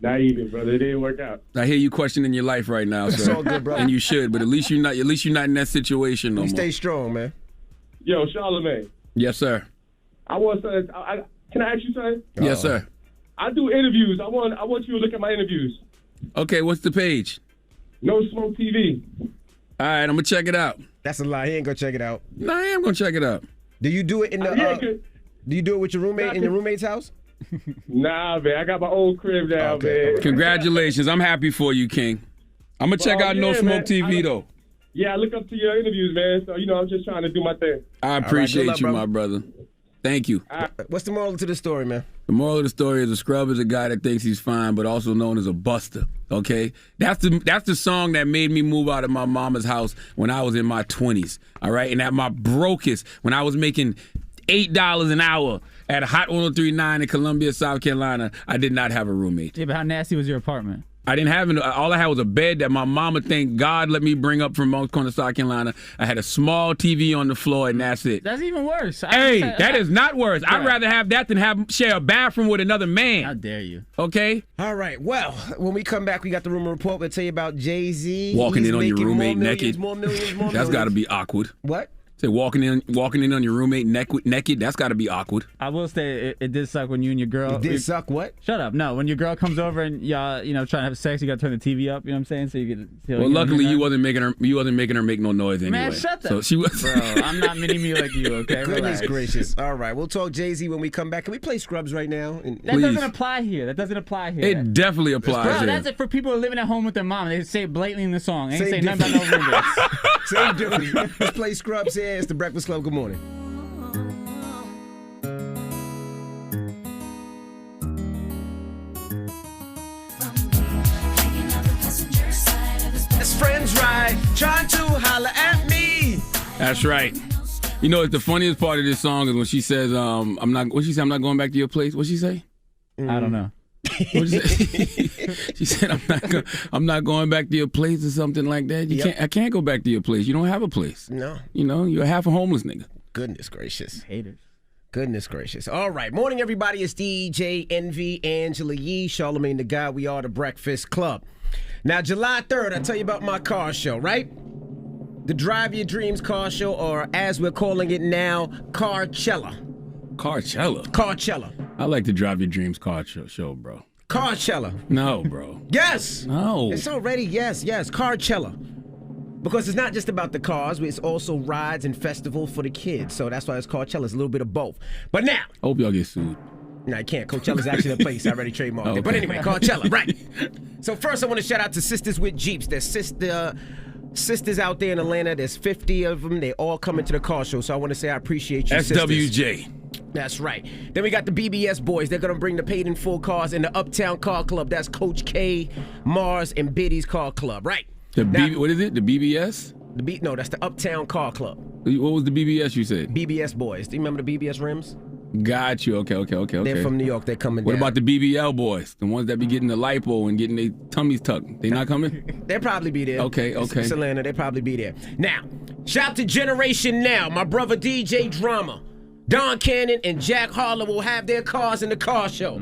Not even, brother. It didn't work out. I hear you questioning your life right now, sir. It's all good, brother. And you should, but at least you're not in that situation no more. Stay strong, man. Yo, Charlamagne. Yes, sir. Can I ask you something? Yes, sir. I do interviews. I want you to look at my interviews. Okay, what's the page? No Smoke TV. All right, I'm gonna check it out. That's a lie. He ain't gonna check it out. No, I am gonna check it out. Do you do it in the? Do you do it with your roommate in your roommate's house? Nah, man. I got my old crib now, man. Congratulations. I'm happy for you, King. I'm gonna check out No Smoke TV though. Yeah, I look up to your interviews, man. So I'm just trying to do my thing. I appreciate you, my brother. Thank you. What's the moral to the story, man? The moral of the story is a scrub is a guy that thinks he's fine, but also known as a buster. Okay, that's the song that made me move out of my mama's house when I was in my 20s. All right, and at my brokest, when I was making $8 an hour at a Hot 103.9 in Columbia, South Carolina, I did not have a roommate. Yeah, but how nasty was your apartment? I didn't have all I had was a bed that my mama, thank God, let me bring up from Moncks Corner, South Carolina. I had a small TV on the floor, and that's it. That's even worse. That is not worse. Yeah. I'd rather have that than share a bathroom with another man. How dare you? Okay? All right. Well, when we come back, we got the rumor report. We'll tell you about Jay-Z. Walking in on your roommate naked. That's got to be awkward. What? Say walking in on your roommate naked. That's got to be awkward. I will say it did suck when you and your girl. It did suck what? Shut up. No, when your girl comes over and y'all, trying to have sex, you got to turn the TV up. You know what I'm saying? So you get. Well, luckily you wasn't making her make no noise anyway. Man, shut that. So she was. Bro, I'm not mini me like you. Okay. Goodness gracious. All right, we'll talk Jay-Z when we come back. Can we play Scrubs right now? That doesn't apply here. It definitely applies. Bro, here. that's it for people who are living at home with their mom. They say it blatantly in the song. They ain't say nothing about no roommates. Same difference. Let's play Scrubs here. It's the Breakfast Club. Good morning. Best friends ride, trying to holler at me. That's right. You know, the funniest part of this song is when she says, "I'm not." What she say? I'm not going back to your place. What she say? I don't know. What she say? She said, "I'm not going back to your place" or something like that. I can't go back to your place. You don't have a place. No. You're half a homeless nigga. Goodness gracious. Haters. Goodness gracious. All right. Morning, everybody. It's DJ Envy, Angela Yee, Charlamagne the God. We are the Breakfast Club. Now, July 3rd, I tell you about my car show, right? The Drive Your Dreams car show, or as we're calling it now, Carchella. Carchella. I like the Drive Your Dreams car show, bro. Carchella. No, bro. Yes. No. It's already, yes, Carchella. Because it's not just about the cars, it's also rides and festival for the kids. So that's why it's Carchella. It's a little bit of both. But now. I hope y'all get sued. No, I can't. Coachella's actually a place. I already trademarked it. But anyway, Carchella, right. So first I want to shout out to Sisters with Jeeps. There's sisters out there in Atlanta. There's 50 of them. They all come into the car show. So I want to say I appreciate you, SWJ. Sisters. That's right. Then we got the BBS boys. They're going to bring the paid in full cars in the Uptown Car Club. That's Coach K, Mars, and Biddy's Car Club, right? What is it? The BBS? No, that's the Uptown Car Club. What was the BBS you said? BBS boys. Do you remember the BBS rims? Got you. Okay. They're from New York. They're coming What down. about the BBL boys? The ones that be getting the lipo and getting their tummies tucked. They not coming? They'll probably be there. Okay. It's Atlanta. They'll probably be there. Now, shout out to Generation Now. My brother DJ Drama, Don Cannon, and Jack Harlow will have their cars in the car show.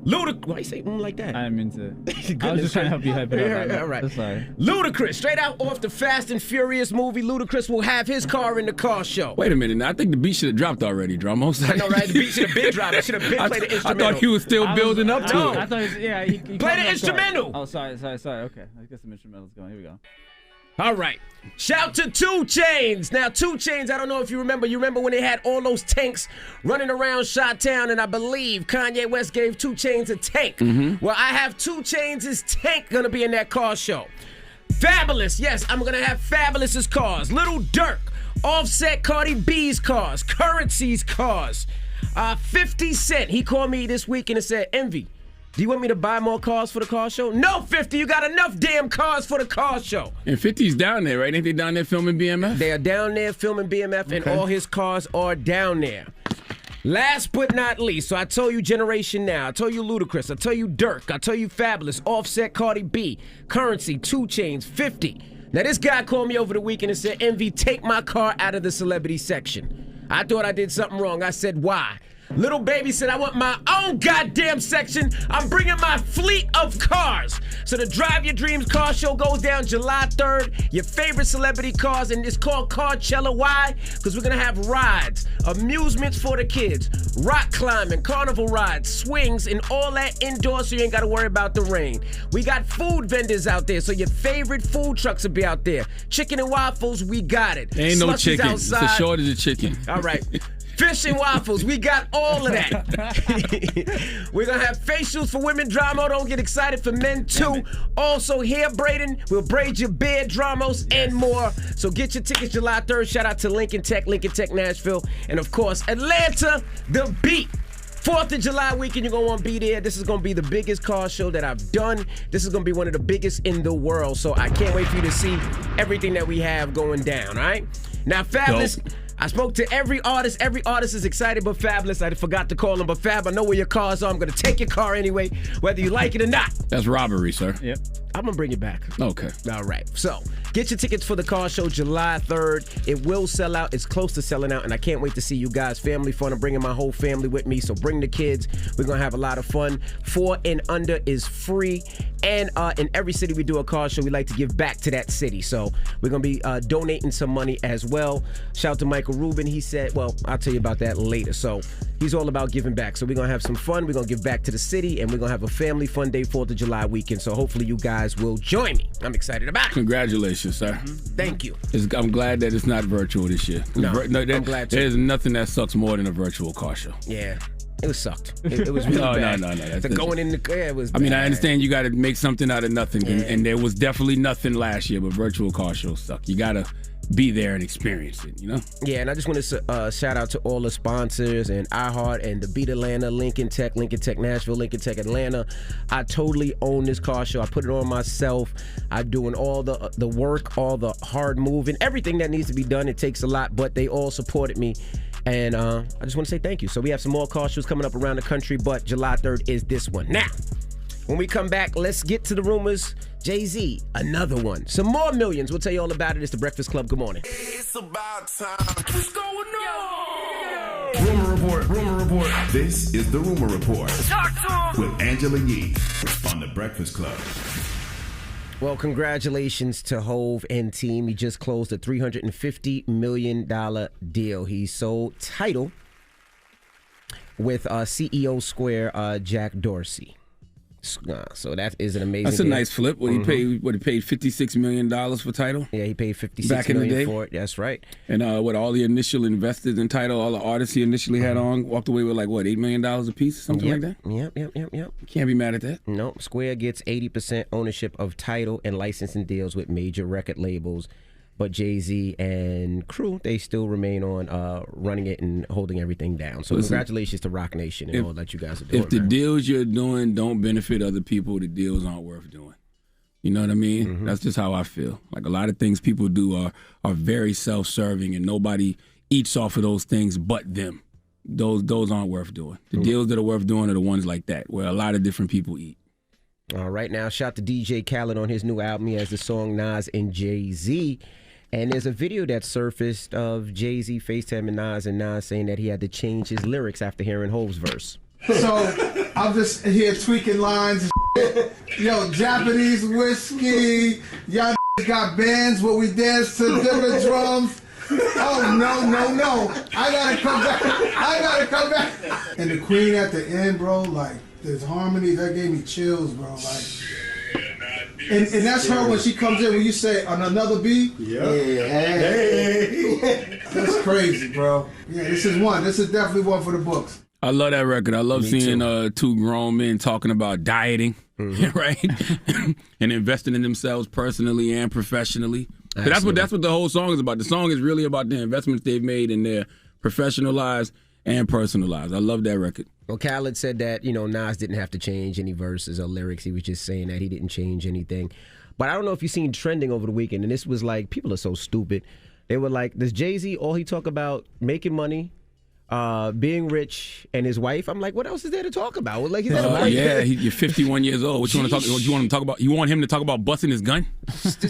Ludacris. Why you say like that? I didn't mean to. I was just trying to help you hype it up. All right. Sorry. Ludacris, straight out off the Fast and Furious movie, Ludacris will have his car in the car show. Wait a minute. Now, I think the beat should have dropped already, Dramos. I know, right? The beat should have been dropped. I should have been played the instrumental. I thought he was still building up to it. I thought he play the instrumental. Oh, sorry. Okay. I guess the instrumental's going. Here we go. All right. Shout to 2 Chainz. Now, 2 Chainz, I don't know if you remember. You remember when they had all those tanks running around Chi-Town, and I believe Kanye West gave 2 Chainz a tank. Mm-hmm. Well, I have 2 Chainz' tank going to be in that car show. Fabulous. Yes, I'm going to have Fabulous's cars. Little Durk, Offset, Cardi B's cars, Currency's cars. 50 Cent, he called me this week and said, Envy, do you want me to buy more cars for the car show? No, 50, you got enough damn cars for the car show. And 50's down there, right? Ain't they down there filming BMF? They are down there filming BMF, and all his cars are down there. Last but not least, so I told you Generation Now, I told you Ludacris, I told you Durk, I told you Fabulous, Offset, Cardi B, Currency, 2 Chainz, 50. Now this guy called me over the weekend and said, Envy, take my car out of the celebrity section. I thought I did something wrong. I said, why? Little Baby said, I want my own goddamn section. I'm bringing my fleet of cars. So the Drive Your Dreams car show goes down July 3rd. Your favorite celebrity cars, and it's called Carchella. Why? Because we're going to have rides, amusements for the kids, rock climbing, carnival rides, swings, and all that indoors so you ain't got to worry about the rain. We got food vendors out there, so your favorite food trucks will be out there. Chicken and waffles, we got it. Ain't no Slushies chicken. outside. It's a shortage of chicken. All right. Fish and waffles, we got all of that. We're going to have facials for women, Dramo. Don't get excited, for men too. Also hair braiding, we'll braid your beard, Dramos, and more. So get your tickets July 3rd. Shout out to Lincoln Tech Nashville, and of course, Atlanta, the beat. 4th of July weekend, you're going to want to be there. This is going to be the biggest car show that I've done. This is going to be one of the biggest in the world. So I can't wait for you to see everything that we have going down, all right? Now, Fabulous, Dope. I spoke to every artist. Every artist is excited but Fabulous. I forgot to call him, but Fab, I know where your cars are. I'm going to take your car anyway, whether you like it or not. That's robbery, sir. Yep. I'm going to bring it back. Okay. All right. So, Get your tickets for the car show July 3rd. It will sell out. It's close to selling out, and I can't wait to see you guys. Family fun. I'm bringing my whole family with me, so bring the kids. We're going to have a lot of fun. 4 and under is free, and in every city we do a car show, we like to give back to that city. So we're going to be donating some money as well. Shout out to Michael Rubin. He said, well, I'll tell you about that later. So he's all about giving back. So we're going to have some fun. We're going to give back to the city, and we're going to have a family fun day 4th of July weekend. So hopefully you guys will join me. I'm excited about it. Congratulations, sir. Thank you. I'm glad that it's not virtual this year. No, I'm glad too. There's nothing that sucks more than a virtual car show. Yeah. It was sucked. It was really bad. No. Going in the it was bad. I mean, I understand you got to make something out of nothing, and there was definitely nothing last year, but virtual car shows suck. You got to be there and experience it, you know? Yeah, and I just want to shout out to all the sponsors and iHeart and the Beat Atlanta, Lincoln Tech Nashville, Lincoln Tech Atlanta. I totally own this car show. I put it on myself. I'm doing all the work, all the hard moving, everything that needs to be done. It takes a lot, but they all supported me. And I just want to say thank you. So we have some more car shows coming up around the country, but July 3rd is this one. Now, when we come back, let's get to the rumors. Jay-Z, another one. Some more millions. We'll tell you all about it. It's the Breakfast Club. Good morning. It's about time. What's going on? Rumor report. This is the Rumor Report with Angela Yee on the Breakfast Club. Well, congratulations to Hove and team. He just closed a $350 million deal. He sold Tidal with CEO Square Jack Dorsey. So that is an amazing That's a deal. nice flip. He paid $56 million for Tidal? Yeah, he paid $56 back in million the day for it. That's right. And all the initial investors in Tidal, all the artists he initially had on, walked away with $8 million a piece, something like that? Yep. You can't be mad at that. No, Square gets 80% ownership of Tidal and licensing deals with major record labels. But Jay-Z and crew, they still remain on running it and holding everything down. So congratulations to Rock Nation and all that you guys are doing. If the deals you're doing don't benefit other people, the deals aren't worth doing. You know what I mean? Mm-hmm. That's just how I feel. Like a lot of things people do are very self-serving, and nobody eats off of those things but them. Those aren't worth doing. The deals that are worth doing are the ones like that, where a lot of different people eat. All right, now shout to DJ Khaled on his new album. He has the song Nas and Jay-Z. And there's a video that surfaced of Jay-Z FaceTiming Nas and Nas saying that he had to change his lyrics after hearing Hove's verse. So I'm just here tweaking lines. Yo, Japanese whiskey. Y'all got bands where we dance to different drums. Oh, no. I gotta come back. And the Queen at the end, bro, there's harmony. That gave me chills, bro. And that's her when she comes in, when you say, on another beat? Yeah. Hey. That's crazy, bro. Yeah, this is definitely one for the books. I love that record. I love seeing two grown men talking about dieting, right? And investing in themselves personally and professionally. That's what the whole song is about. The song is really about the investments they've made in their professional lives and personal lives. I love that record. Well, Khaled said that, Nas didn't have to change any verses or lyrics. He was just saying that he didn't change anything. But I don't know if you've seen trending over the weekend, and this was people are so stupid. They were like, does Jay-Z, all he talk about making money, being rich, and his wife? I'm like, what else is there to talk about? He's you're 51 years old. What you want to talk? What you want him to talk about? You want him to talk about busting his gun?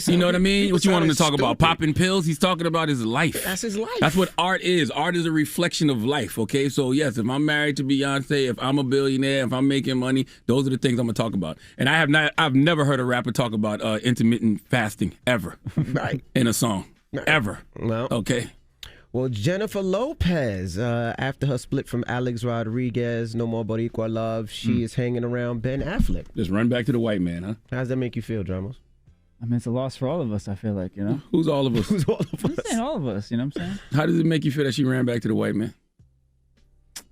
You know what I mean? What you want him to talk about? Popping pills? He's talking about his life. That's his life. That's what art is. Art is a reflection of life. Okay, so yes, if I'm married to Beyonce, if I'm a billionaire, if I'm making money, those are the things I'm gonna talk about. And I've never heard a rapper talk about intermittent fasting ever, right? In a song, ever. Well, okay. Well, Jennifer Lopez, after her split from Alex Rodriguez, No More Boricua Love, she is hanging around Ben Affleck. Just run back to the white man, huh? How does that make you feel, Dramos? I mean, it's a loss for all of us, I feel like, Who's all of us? Who's all of us? I'm saying all of us, you know what I'm saying? How does it make you feel that she ran back to the white man?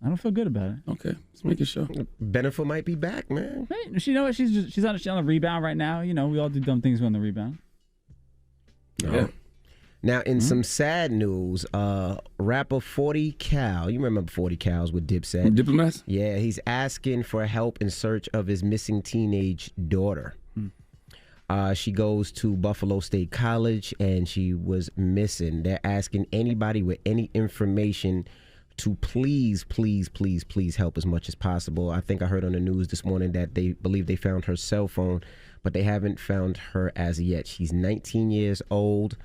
I don't feel good about it. Okay, let's make it sure. Bennifer might be back, man. Hey, you know what? She's on a rebound right now. We all do dumb things on the rebound. Yeah. Now, in some sad news, rapper 40 Cal, you remember 40 Cal's with Dipset? Diplomats? Yeah, he's asking for help in search of his missing teenage daughter. She goes to Buffalo State College, and she was missing. They're asking anybody with any information to please help as much as possible. I think I heard on the news this morning that they believe they found her cell phone, but they haven't found her as yet. She's 19 years old.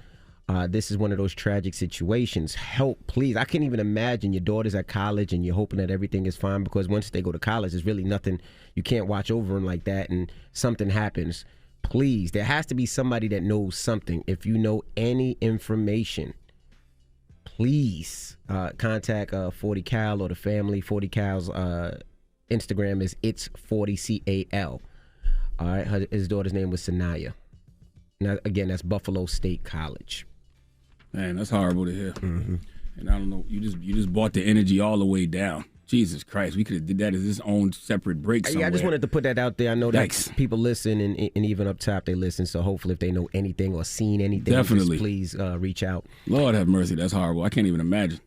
This is one of those tragic situations. Help, please. I can't even imagine your daughter's at college and you're hoping that everything is fine, because once they go to college, there's really nothing. You can't watch over them like that, and something happens. Please, there has to be somebody that knows something. If you know any information, please contact 40 Cal or the family. 40 Cal's Instagram is it's 40CAL. All right, his daughter's name was Sanaya. Now, again, that's Buffalo State College. Man, that's horrible to hear. Mm-hmm. And I don't know, you just brought the energy all the way down. Jesus Christ, we could have did that as its own separate break somewhere. Yeah, I just wanted to put that out there. I know that people listen, and even up top they listen. So hopefully, if they know anything or seen anything, Definitely. just please reach out. Lord have mercy, that's horrible. I can't even imagine.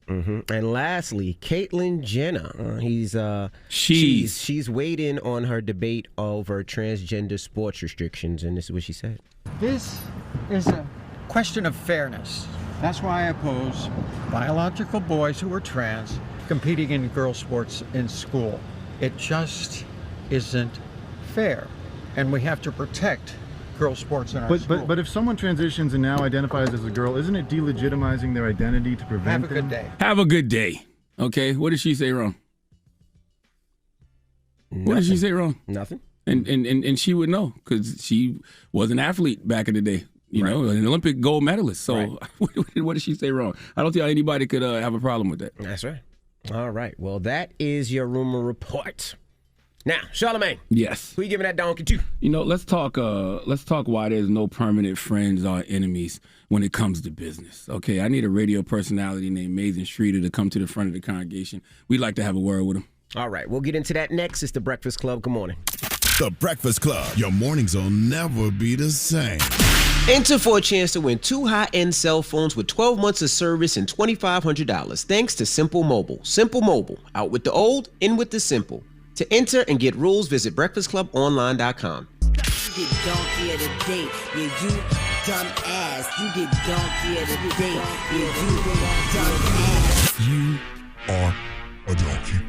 And lastly, Caitlyn Jenner. She's waiting on her debate over transgender sports restrictions, and this is what she said. This is a question of fairness. That's why I oppose biological boys who are trans competing in girl sports in school. It just isn't fair, and we have to protect girl sports in our school. But if someone transitions and now identifies as a girl, isn't it delegitimizing their identity to prevent Have a good day. Have a good day. Okay, what did she say wrong? What did she say wrong? Nothing. And she would know, because she was an athlete back in the day. You know, an Olympic gold medalist. So what did she say wrong? I don't think anybody could have a problem with that. That's right. All right. Well, that is your rumor report. Now, Charlamagne. Yes. Who you giving that donkey to? You know, let's talk why there's no permanent friends or enemies when it comes to business. Okay, I need a radio personality named Mason Streeter to come to the front of the congregation. We'd like to have a word with him. All right, we'll get into that next. It's The Breakfast Club. Good morning. The Breakfast Club. Your mornings will never be the same. Enter for a chance to win 2 high-end cell phones with 12 months of service and $2,500 thanks to Simple Mobile. Simple Mobile. Out with the old, in with the simple. To enter and get rules, visit breakfastclubonline.com. You get donkey of the day, yeah, you dumb ass. You get donkey of the day, yeah, you dumb ass. You are a donkey.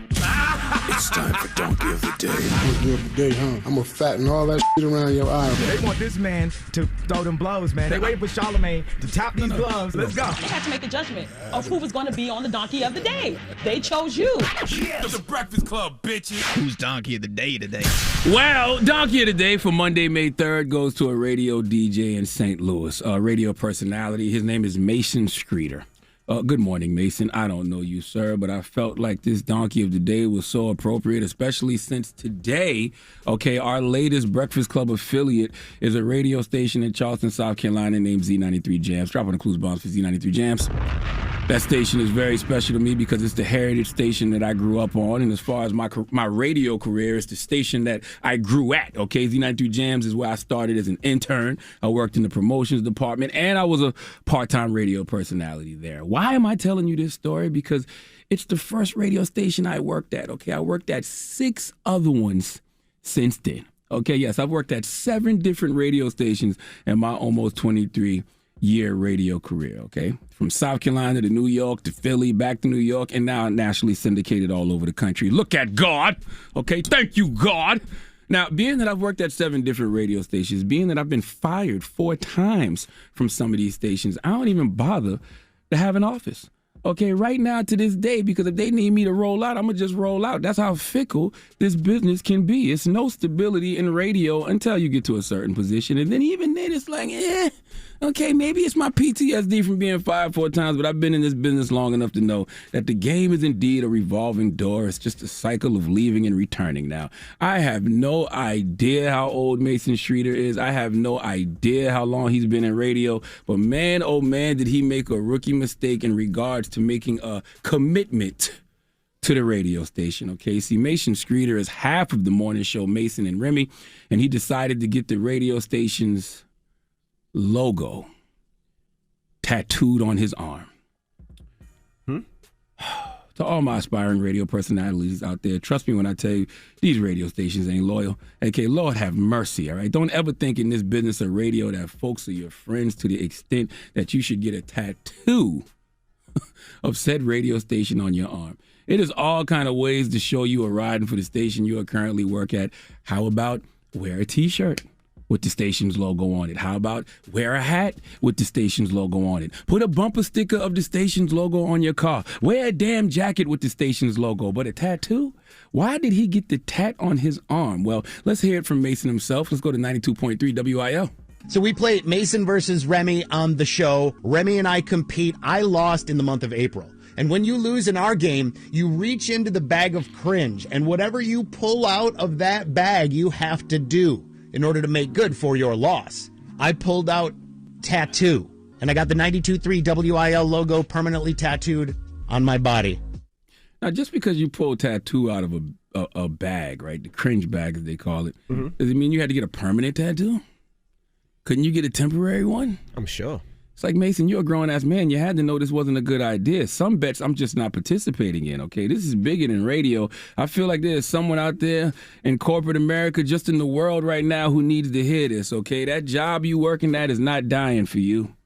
It's time for Donkey of the Day. Donkey of the Day, huh? I'm gonna fatten all that shit around your eye. They want this man to throw them blows, man. They waiting for Charlamagne to top these gloves. Let's go. They had to make a judgment of who was going to be on the Donkey of the Day. They chose you. Yes. The Breakfast Club, bitches. Who's Donkey of the Day today? Well, Donkey of the Day for Monday, May 3rd goes to a radio DJ in St. Louis, a radio personality. His name is Mason Streeter. Good morning, Mason. I don't know you, sir, but I felt like this Donkey of the Day was so appropriate, especially since today, okay, our latest Breakfast Club affiliate is a radio station in Charleston, South Carolina named Z93 Jams. Drop on the clues bombs for Z93 Jams. That station is very special to me because it's the heritage station that I grew up on. And as far as my radio career, it's the station that I grew at. Okay, Z93 Jams is where I started as an intern. I worked in the promotions department, and I was a part-time radio personality there. Why am I telling you this story? Because it's the first radio station I worked at. Okay, I worked at 6 other ones since then. Okay, yes, I've worked at 7 different radio stations in my almost 23-year radio career, okay? From South Carolina to New York to Philly, back to New York, and now nationally syndicated all over the country. Look at God, okay? Thank you, God. Now, being that I've worked at 7 different radio stations, being that I've been fired 4 times from some of these stations, I don't even bother to have an office. Okay, right now to this day, because if they need me to roll out, I'm going to just roll out. That's how fickle this business can be. It's no stability in radio until you get to a certain position. And then even then, it's like, okay, maybe it's my PTSD from being fired 4 times, but I've been in this business long enough to know that the game is indeed a revolving door. It's just a cycle of leaving and returning now. I have no idea how old Mason Streeter is. I have no idea how long he's been in radio. But man, oh man, did he make a rookie mistake in regards to making a commitment to the radio station. Okay, see, Mason Streeter is half of the morning show Mason and Remy, and he decided to get the radio station's logo tattooed on his arm. To all my aspiring radio personalities out there, trust me when I tell you, these radio stations ain't loyal. Okay, Lord have mercy, all right? Don't ever think in this business of radio that folks are your friends to the extent that you should get a tattoo of said radio station on your arm. It is all kind of ways to show you are riding for the station you are currently work at. How about wear a T-shirt with the station's logo on it? How about wear a hat with the station's logo on it? Put a bumper sticker of the station's logo on your car. Wear a damn jacket with the station's logo. But a tattoo? Why did he get the tat on his arm? Well, let's hear it from Mason himself. Let's go to 92.3 WIL. So we play Mason versus Remy on the show. Remy and I compete. I lost in the month of April. And when you lose in our game, you reach into the bag of cringe. And whatever you pull out of that bag, you have to do in order to make good for your loss. I pulled out tattoo, and I got the 92.3 WIL logo permanently tattooed on my body. Now, just because you pull tattoo out of a bag, right, the cringe bag as they call it, does it mean you had to get a permanent tattoo? Couldn't you get a temporary one? I'm sure. It's like, Mason, you're a grown-ass man. You had to know this wasn't a good idea. Some bets I'm just not participating in, okay? This is bigger than radio. I feel like there's someone out there in corporate America, just in the world right now, who needs to hear this, okay? That job you working at is not dying for you,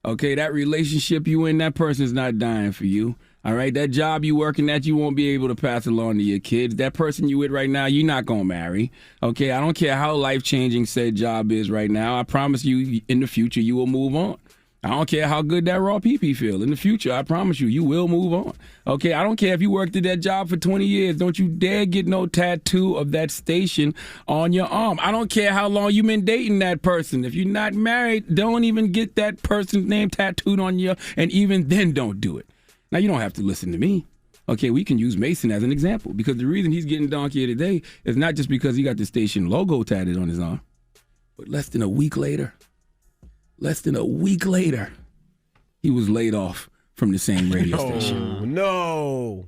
okay? That relationship you in, that person's not dying for you, all right? That job you working at, you won't be able to pass along to your kids. That person you with right now, you're not going to marry, okay? I don't care how life-changing said job is right now. I promise you, in the future, you will move on. I don't care how good that raw pee-pee feel. In the future, I promise you, you will move on. Okay, I don't care if you worked at that job for 20 years. Don't you dare get no tattoo of that station on your arm. I don't care how long you've been dating that person. If you're not married, don't even get that person's name tattooed on you, and even then don't do it. Now, you don't have to listen to me. Okay, we can use Mason as an example, because the reason he's getting donkey today is not just because he got the station logo tatted on his arm, but less than a week later, he was laid off from the same radio station. No.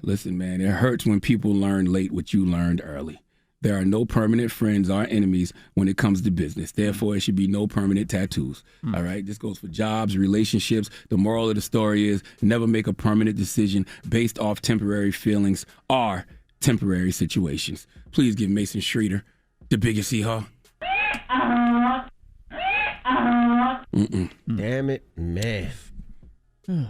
Listen, man, it hurts when people learn late what you learned early. There are no permanent friends or enemies when it comes to business. Therefore, it should be no permanent tattoos. All right? This goes for jobs, relationships. The moral of the story is never make a permanent decision based off temporary feelings or temporary situations. Please give Mason Schroeder the biggest hee-haw. Damn it, man. You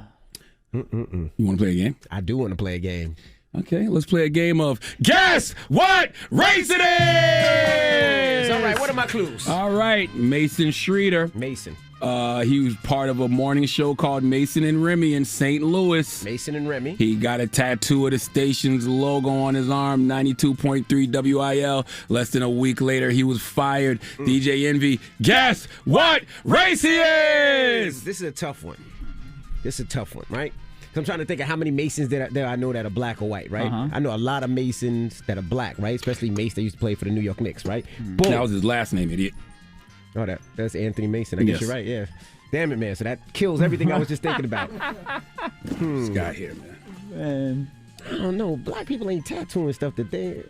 want to play a game? I do want to play a game. Okay, let's play a game of Guess What Race It Is! All right, what are my clues? All right, Mason Schroeder. Mason. He was part of a morning show called Mason and Remy in St. Louis. Mason and Remy. He got a tattoo of the station's logo on his arm, 92.3 WIL. Less than a week later, he was fired. DJ Envy, guess what race he is? This is a tough one. Right? So I'm trying to think of how many Masons that I know that are black or white, right? I know a lot of Masons that are black, right? Especially Mace that used to play for the New York Knicks, right? Boom. That was his last name, idiot. Oh, that's Anthony Mason. I guess you're right, yeah. Damn it, man. So that kills everything I was just thinking about. This guy here, man. I don't know. Black people ain't tattooing stuff that they...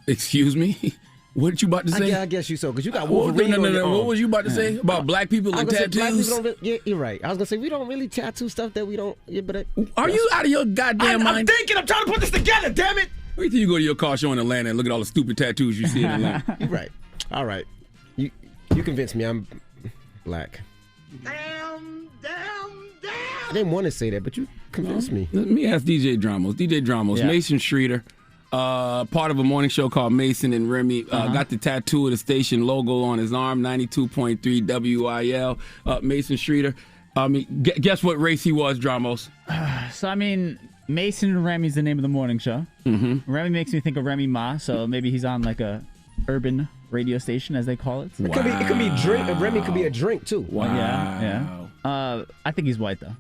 Excuse me? What you about to say? I guess you so, because you got Wolverine on your arm. What was you about to say about black people and tattoos? Black people don't yeah, you're right. I was going to say, we don't really tattoo stuff that we don't... Yeah, but are you out of your goddamn mind? I'm trying to put this together, damn it! Wait till you go to your car show in Atlanta and look at all the stupid tattoos you see in Atlanta. You're right. All right. You convinced me I'm black. Damn. I didn't want to say that, but you convinced me. Let me ask DJ Dramos. Yeah. Mason Schroeder, part of a morning show called Mason and Remy, got the tattoo of the station logo on his arm, 92.3 WIL. Mason Schroeder, guess what race he was, Dramos? So, I mean, Mason and Remy's the name of the morning show. Remy makes me think of Remy Ma, so maybe he's on like a urban radio station, as they call it. Wow. It could be drink. Remy could be a drink too. Wow. Yeah. I think he's white though.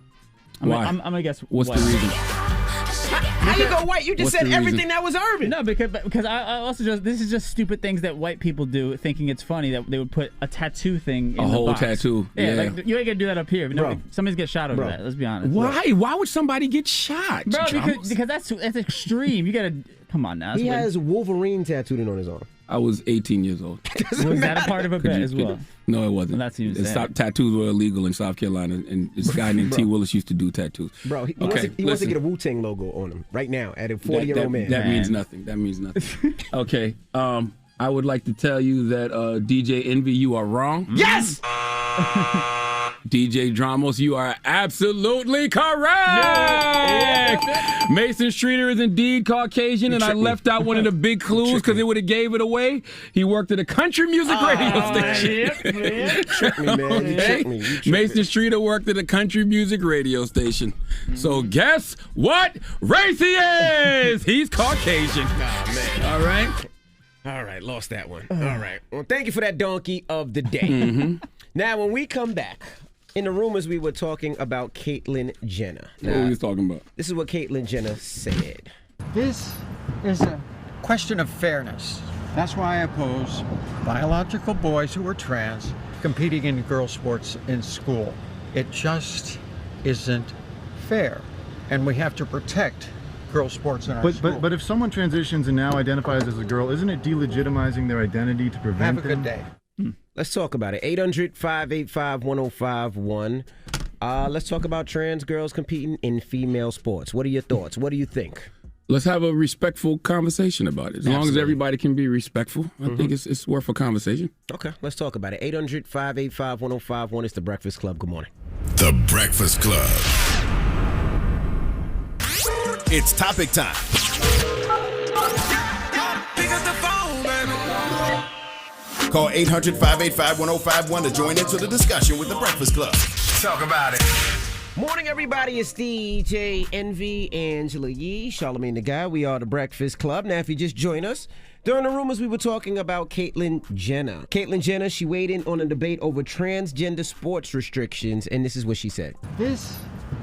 Why? I'm gonna guess. What's white. the reason? How you go white? You just said everything that was urban. No, because I also this is just stupid things that white people do, thinking it's funny that they would put a tattoo thing in a whole the box. Tattoo. Yeah, like, you ain't gonna do that up here. No, somebody's get shot over that. Let's be honest. Why? Why would somebody get shot? Bro, because that's extreme. You gotta come on now. He has Wolverine tattooed on his arm. I was 18 years old. Was that a part of a bet as well? No, it wasn't. Well, that seems sad. Tattoos were illegal in South Carolina, and this guy named T. Willis used to do tattoos. Bro, he wants to get a Wu-Tang logo on him right now at a 40-year-old man. That means nothing. That means nothing. Okay. I would like to tell you that DJ Envy, you are wrong. Yes! DJ Dramos, you are absolutely correct. Mason Streeter is indeed Caucasian, and I left out one of the big clues because it would have gave it away. He worked at a country music radio station. Tricked me, man. You tricked me. Mason Streeter worked at a country music radio station. So guess what race he is? He's Caucasian. Nah, man. All right. All right, lost that one. All right. Well, thank you for that donkey of the day. Now, when we come back, in the rumors, we were talking about Caitlyn Jenner. What were we talking about? This is what Caitlyn Jenner said. This is a question of fairness. That's why I oppose biological boys who are trans competing in girl sports in school. It just isn't fair. And we have to protect girl sports in our school. But if someone transitions and now identifies as a girl, isn't it delegitimizing their identity to prevent Have a good day. Let's talk about it. 800-585-1051. Let's talk about trans girls competing in female sports. What are your thoughts? What do you think? Let's have a respectful conversation about it. As long as everybody can be respectful, I think it's worth a conversation. Okay, let's talk about it. 800-585-1051. It's The Breakfast Club. Good morning. The Breakfast Club. It's topic time. Call 800-585-1051 to join into the discussion with The Breakfast Club. Talk about it. Morning, everybody. It's DJ Envy, Angela Yee, Charlamagne the Guy. We are The Breakfast Club. Now, if you just join us, during the rumors, we were talking about Caitlyn Jenner. Caitlyn Jenner, she weighed in on a debate over transgender sports restrictions, and this is what she said. This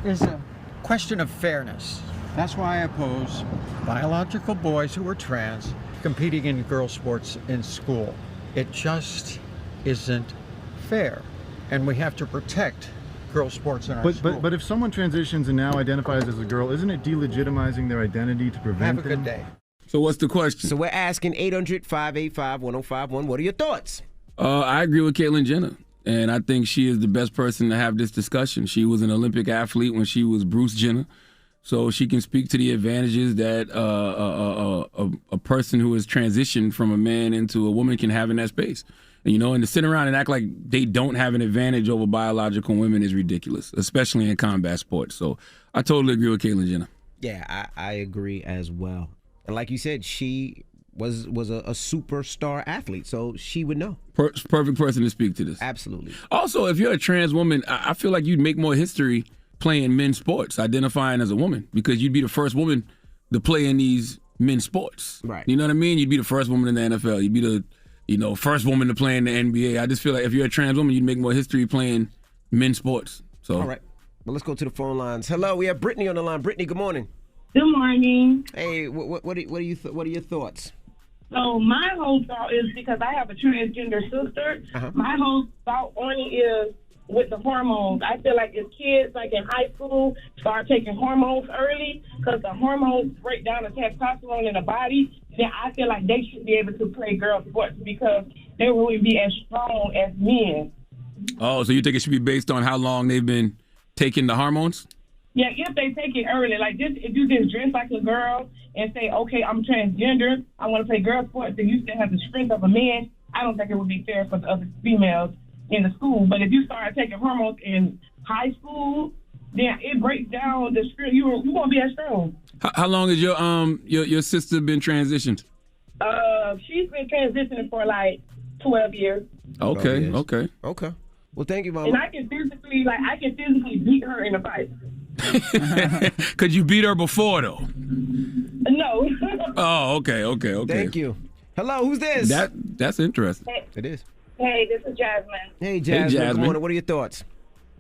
is a question of fairness. That's why I oppose biological boys who are trans competing in girl sports in school. It just isn't fair, and we have to protect girl sports in our school. But if someone transitions and now identifies as a girl, isn't it delegitimizing their identity to prevent Have a good day. So what's the question? So we're asking 800-585-1051. What are your thoughts? I agree with Caitlyn Jenner, and I think she is the best person to have this discussion. She was an Olympic athlete when she was Bruce Jenner, so she can speak to the advantages that a person who has transitioned from a man into a woman can have in that space. And, and to sit around and act like they don't have an advantage over biological women is ridiculous, especially in combat sports. So I totally agree with Caitlyn Jenner. Yeah, I agree as well. And like you said, she was a superstar athlete, so she would know. Perfect person to speak to this. Absolutely. Also, if you're a trans woman, I feel like you'd make more history playing men's sports, identifying as a woman, because you'd be the first woman to play in these men's sports. Right. You know what I mean? You'd be the first woman in the NFL. You'd be the first woman to play in the NBA. I just feel like if you're a trans woman, you'd make more history playing men's sports. So. All right. Well, let's go to the phone lines. Hello, we have Brittany on the line. Brittany, good morning. Good morning. Hey, what are your thoughts? So my whole thought is, because I have a transgender sister, my whole thought on it is with the hormones. I feel like if kids, like in high school, start taking hormones early, because the hormones break down the testosterone in the body, then I feel like they should be able to play girl sports because they will be as strong as men. Oh, so you think it should be based on how long they've been taking the hormones? Yeah, if they take it early, like this, if you just dress like a girl and say, okay, I'm transgender, I want to play girl sports, and you still have the strength of a man, I don't think it would be fair for the other females in the school. But if you start taking hormones in high school, then it breaks down the strength. You won't be as strong. How long has your sister been transitioned? She's been transitioning for like 12 years. Okay. Well, thank you, Mama. And I can physically beat her in a fight. Could you beat her before though? No. Oh, okay. Thank you. Hello, who's this? That's interesting. Hey. It is. Hey, this is Jasmine. Hey, Jasmine. Good morning. What are your thoughts?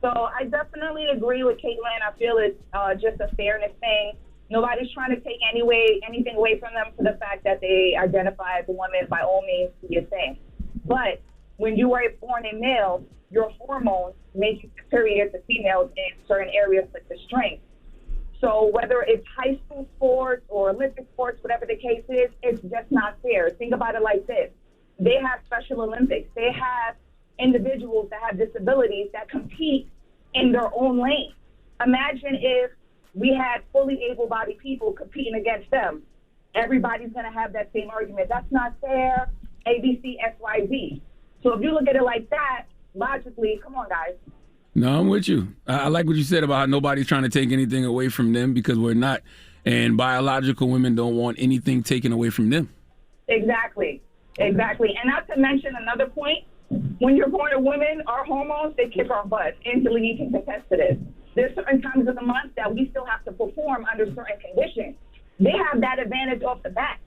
So I definitely agree with Caitlyn. I feel it's just a fairness thing. Nobody's trying to take anything away from them for the fact that they identify as a woman. By all means, do your thing. But when you are born a male, your hormones make you superior to females in certain areas such as strength. So whether it's high school sports or Olympic sports, whatever the case is, it's just not fair. Think about it like this. They have Special Olympics. They have individuals that have disabilities that compete in their own lane. Imagine if we had fully able-bodied people competing against them. Everybody's going to have that same argument. That's not fair, A, B, C, X, Y, Z. So if you look at it like that, logically, come on, guys. No, I'm with you. I like what you said about how nobody's trying to take anything away from them because we're not. And biological women don't want anything taken away from them. Exactly. And not to mention another point, when you're born a woman, our hormones, they kick our butts. Angela, you can attest to this. There's certain times of the month that we still have to perform under certain conditions. They have that advantage off the bat.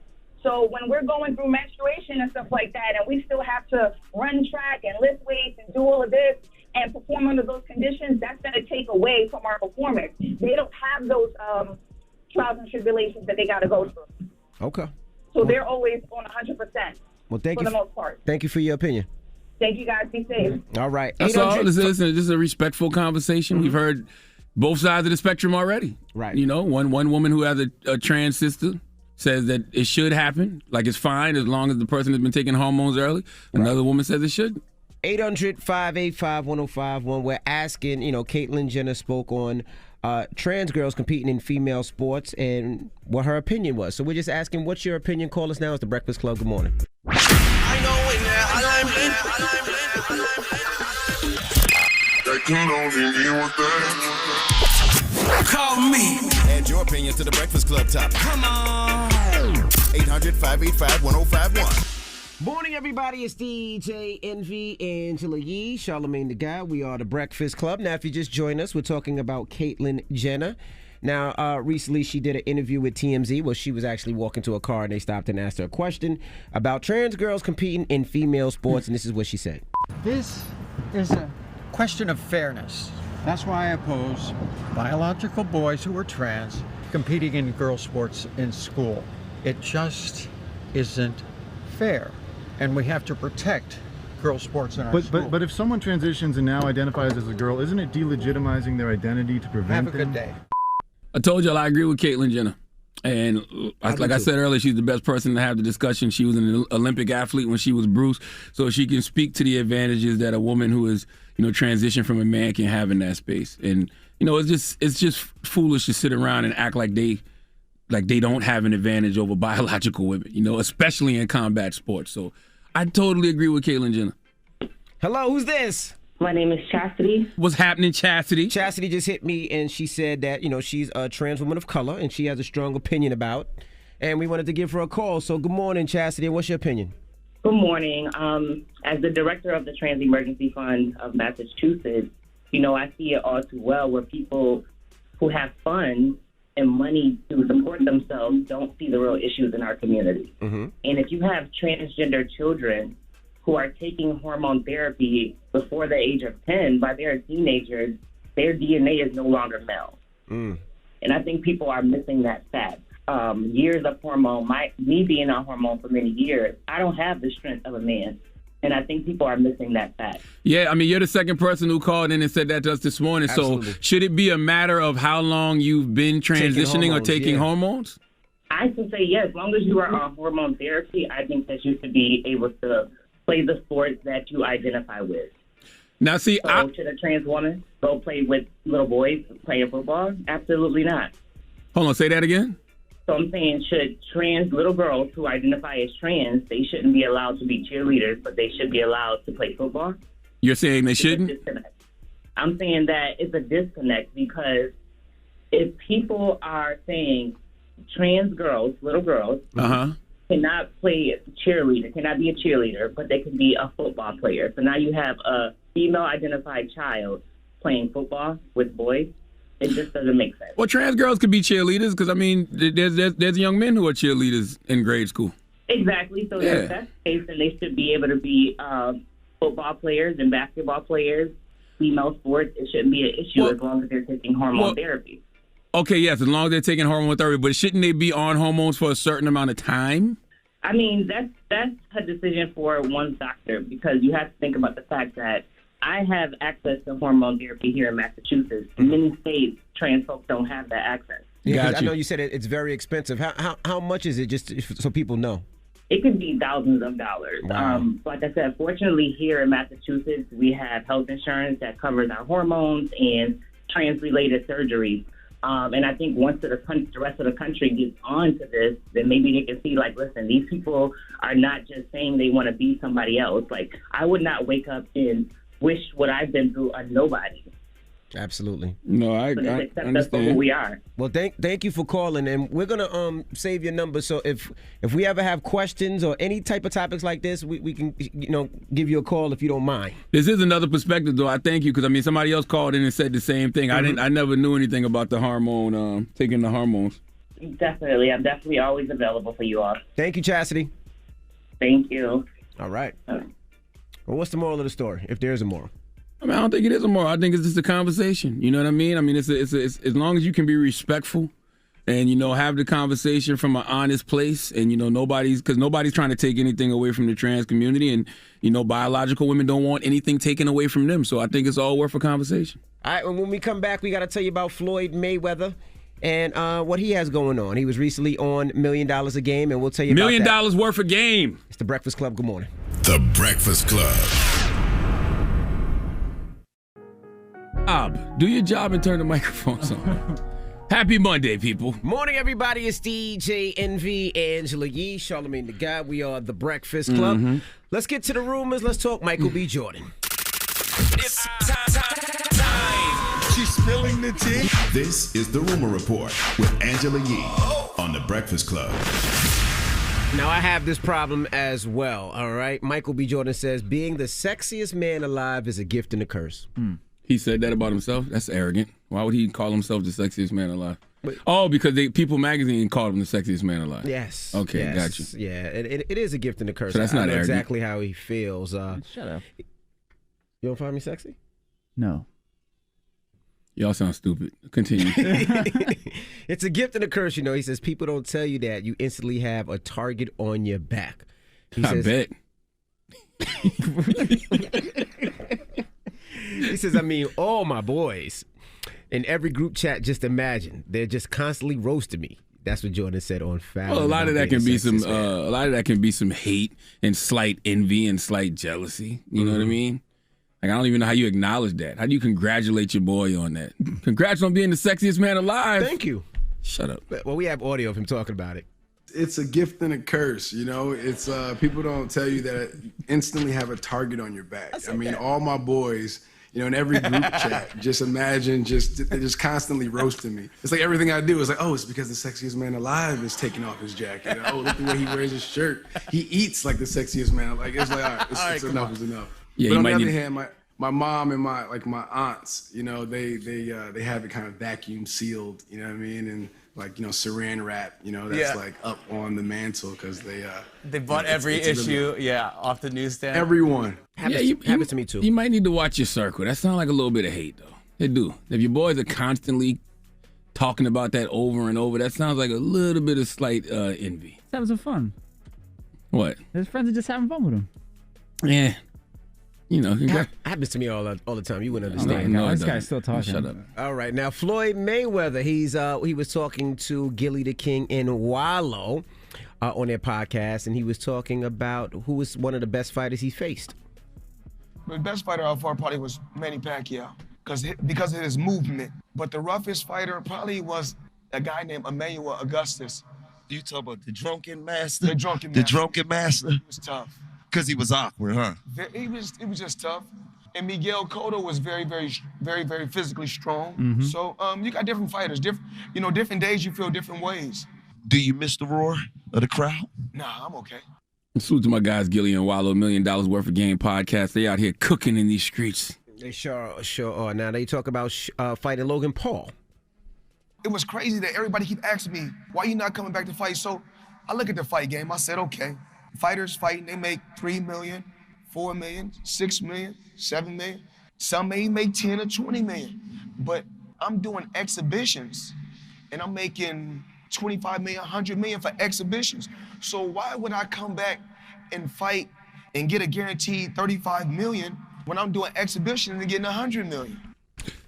So when we're going through menstruation and stuff like that, and we still have to run track and lift weights and do all of this and perform under those conditions, that's going to take away from our performance. They don't have those trials and tribulations that they got to go through. Okay. So they're always on 100%. Well, thank for you the most part. Thank you for your opinion. Thank you, guys. Be safe. All right. That's all. Listen, this is a respectful conversation. We've heard both sides of the spectrum already. Right. You know, one woman who has a trans sister says that it should happen, like it's fine as long as the person has been taking hormones early. Another woman says it shouldn't. 800-585-1051. We're asking, Caitlyn Jenner spoke on trans girls competing in female sports and what her opinion was. So we're just asking, what's your opinion? Call us now. It's The Breakfast Club. Good morning. Call me. Add your opinion to The Breakfast Club topic. Come on. 800-585-1051. Morning, everybody. It's DJ Envy, Angela Yee, Charlamagne the Guy. We are The Breakfast Club. Now, if you just joined us, we're talking about Caitlyn Jenner. Now, recently she did an interview with TMZ where she was actually walking to a car and they stopped and asked her a question about trans girls competing in female sports, and this is what she said. This is a question of fairness. That's why I oppose biological boys who are trans competing in girl sports in school. It just isn't fair, and we have to protect girl sports in our school. But if someone transitions and now identifies as a girl, isn't it delegitimizing their identity to prevent Have a good day. I told y'all I agree with Caitlyn Jenner. And like I said earlier, she's the best person to have the discussion. She was an Olympic athlete when she was Bruce, so she can speak to the advantages that a woman who is, transitioned from a man can have in that space. And, it's just foolish to sit around and act like they don't have an advantage over biological women, especially in combat sports. So I totally agree with Caitlyn Jenner. Hello, who's this? My name is Chastity. What's happening, Chastity? Chastity just hit me and she said that, she's a trans woman of color and she has a strong opinion about, and we wanted to give her a call. So good morning, Chastity. What's your opinion? Good morning. As the director of the Trans Emergency Fund of Massachusetts, I see it all too well where people who have funds and money to support themselves don't see the real issues in our community. And if you have transgender children who are taking hormone therapy before the age of 10, by their teenagers, their DNA is no longer male. And I think people are missing that fact. Years of hormone, me being on hormone for many years, I don't have the strength of a man. And I think people are missing that fact. Yeah, you're the second person who called in and said that to us this morning. Absolutely. So should it be a matter of how long you've been transitioning or taking hormones? I can say yes. As long as you are on hormone therapy, I think that you should be able to play the sports that you identify with. Now, see, should a trans woman go play with little boys playing football? Absolutely not. Hold on, say that again? So I'm saying, should trans little girls who identify as trans, they shouldn't be allowed to be cheerleaders, but they should be allowed to play football? You're saying they shouldn't? I'm saying that it's a disconnect because if people are saying trans girls, little girls, cannot play cheerleader, cannot be a cheerleader, but they can be a football player. So now you have a female-identified child playing football with boys. It just doesn't make sense. Well, trans girls could be cheerleaders because, there's young men who are cheerleaders in grade school. Exactly. So if that's the case, then they should be able to be football players and basketball players, female sports. It shouldn't be an issue as long as they're taking hormone therapy. Okay, yes, as long as they're taking hormone therapy, but shouldn't they be on hormones for a certain amount of time? That's a decision for one's doctor because you have to think about the fact that I have access to hormone therapy here in Massachusetts. In many states, trans folks don't have that access. Yeah, I know you said it's very expensive. How much is it, just so people know? It could be thousands of dollars. Wow. Like I said, fortunately here in Massachusetts, we have health insurance that covers our hormones and trans-related surgeries. And I think once the rest of the country gets on to this, then maybe they can see, listen, these people are not just saying they want to be somebody else. I would not wake up and wish what I've been through on nobody. Absolutely. No, I Accept us for understand. who we are. Well, thank you for calling, and we're gonna save your number. So if we ever have questions or any type of topics like this, we can give you a call if you don't mind. This is another perspective, though. I thank you because somebody else called in and said the same thing. I never knew anything about the hormone, taking the hormones. Definitely, I'm definitely always available for you all. Thank you, Chastity. Thank you. All right. Well, what's the moral of the story, if there is a moral? I don't think it is a moral. I think it's just a conversation. You know what I mean? It's as long as you can be respectful and, have the conversation from an honest place and, nobody's trying to take anything away from the trans community and, biological women don't want anything taken away from them. So I think it's all worth a conversation. All right, when we come back, we got to tell you about Floyd Mayweather and what he has going on. He was recently on $1 Million a Game, and we'll tell you about that. $1 million worth of game. It's The Breakfast Club. Good morning. The Breakfast Club. Do your job and turn the microphones on. Happy Monday, people. Morning, everybody. It's DJ NV, Angela Yee, Charlamagne the Guy. We are The Breakfast Club. Mm-hmm. Let's get to the rumors. Let's talk Michael B. Jordan. It's time. She's spilling the tea. This is The Rumor Report with Angela Yee on The Breakfast Club. Now, I have this problem as well, all right? Michael B. Jordan says, being the sexiest man alive is a gift and a curse. He said that about himself? That's arrogant. Why would he call himself the sexiest man alive? Because People Magazine called him the sexiest man alive. Yes. Okay, yes, got you. Yeah, it is a gift and a curse. So that's not I know arrogant. exactly how he feels. Shut up. You don't find me sexy? No. Y'all sound stupid. Continue. It's a gift and a curse, He says, people don't tell you that. You instantly have a target on your back. I bet. He says, all my boys in every group chat, just imagine, they're just constantly roasting me. That's what Jordan said on Fallon. Well, a lot of that can be some hate and slight envy and slight jealousy. You know what I mean? Like, I don't even know how you acknowledge that. How do you congratulate your boy on that? Congrats on being the sexiest man alive. Thank you. Shut up. Well, we have audio of him talking about it. It's a gift and a curse, It's people don't tell you that you instantly have a target on your back. All my boys, in every group chat, just imagine they're just constantly roasting me. It's like everything I do is like, it's because the sexiest man alive is taking off his jacket. Look the way he wears his shirt. He eats like the sexiest man. Like it's like, all right, it's enough is enough. Yeah, but on the other hand, my mom and my aunts, they have it kind of vacuum sealed, and saran wrap, that's like up on the mantle because they bought every issue, off the newsstand. Everyone. Happens to me too. You might need to watch your circle. That sounds like a little bit of hate, though. They do. If your boys are constantly talking about that over and over, that sounds like a little bit of slight envy. He's having some fun. What? His friends are just having fun with him. Yeah. Happens to me all the time. You wouldn't understand. No, this guy's still talking. Shut up. All right, now Floyd Mayweather. He was talking to Gilly the King and Wallow on their podcast, and he was talking about who was one of the best fighters he faced. The best fighter I fought probably was Manny Pacquiao because of his movement. But the roughest fighter probably was a guy named Emmanuel Augustus. You talk about the drunken master? The drunken master. The drunken master? He was tough. Because he was awkward, huh? It was just tough. And Miguel Cotto was very, very, very, very physically strong. Mm-hmm. So you got different fighters. Different days you feel different ways. Do you miss the roar of the crowd? Nah, I'm okay. Salute to my guys, Gilly and Wallow, $1 Million worth of game podcast. They out here cooking in these streets. They sure are. Now they talk about fighting Logan Paul. It was crazy that everybody keep asking me, why you not coming back to fight? So I look at the fight game. I said, okay. Fighters fighting, they make $3 million, $4 million, $6 million, $7 million. Some may make 10 or 20 million. But I'm doing exhibitions and I'm making 25 million, 100 million for exhibitions. So why would I come back and fight and get a guaranteed 35 million when I'm doing exhibitions and getting 100 million?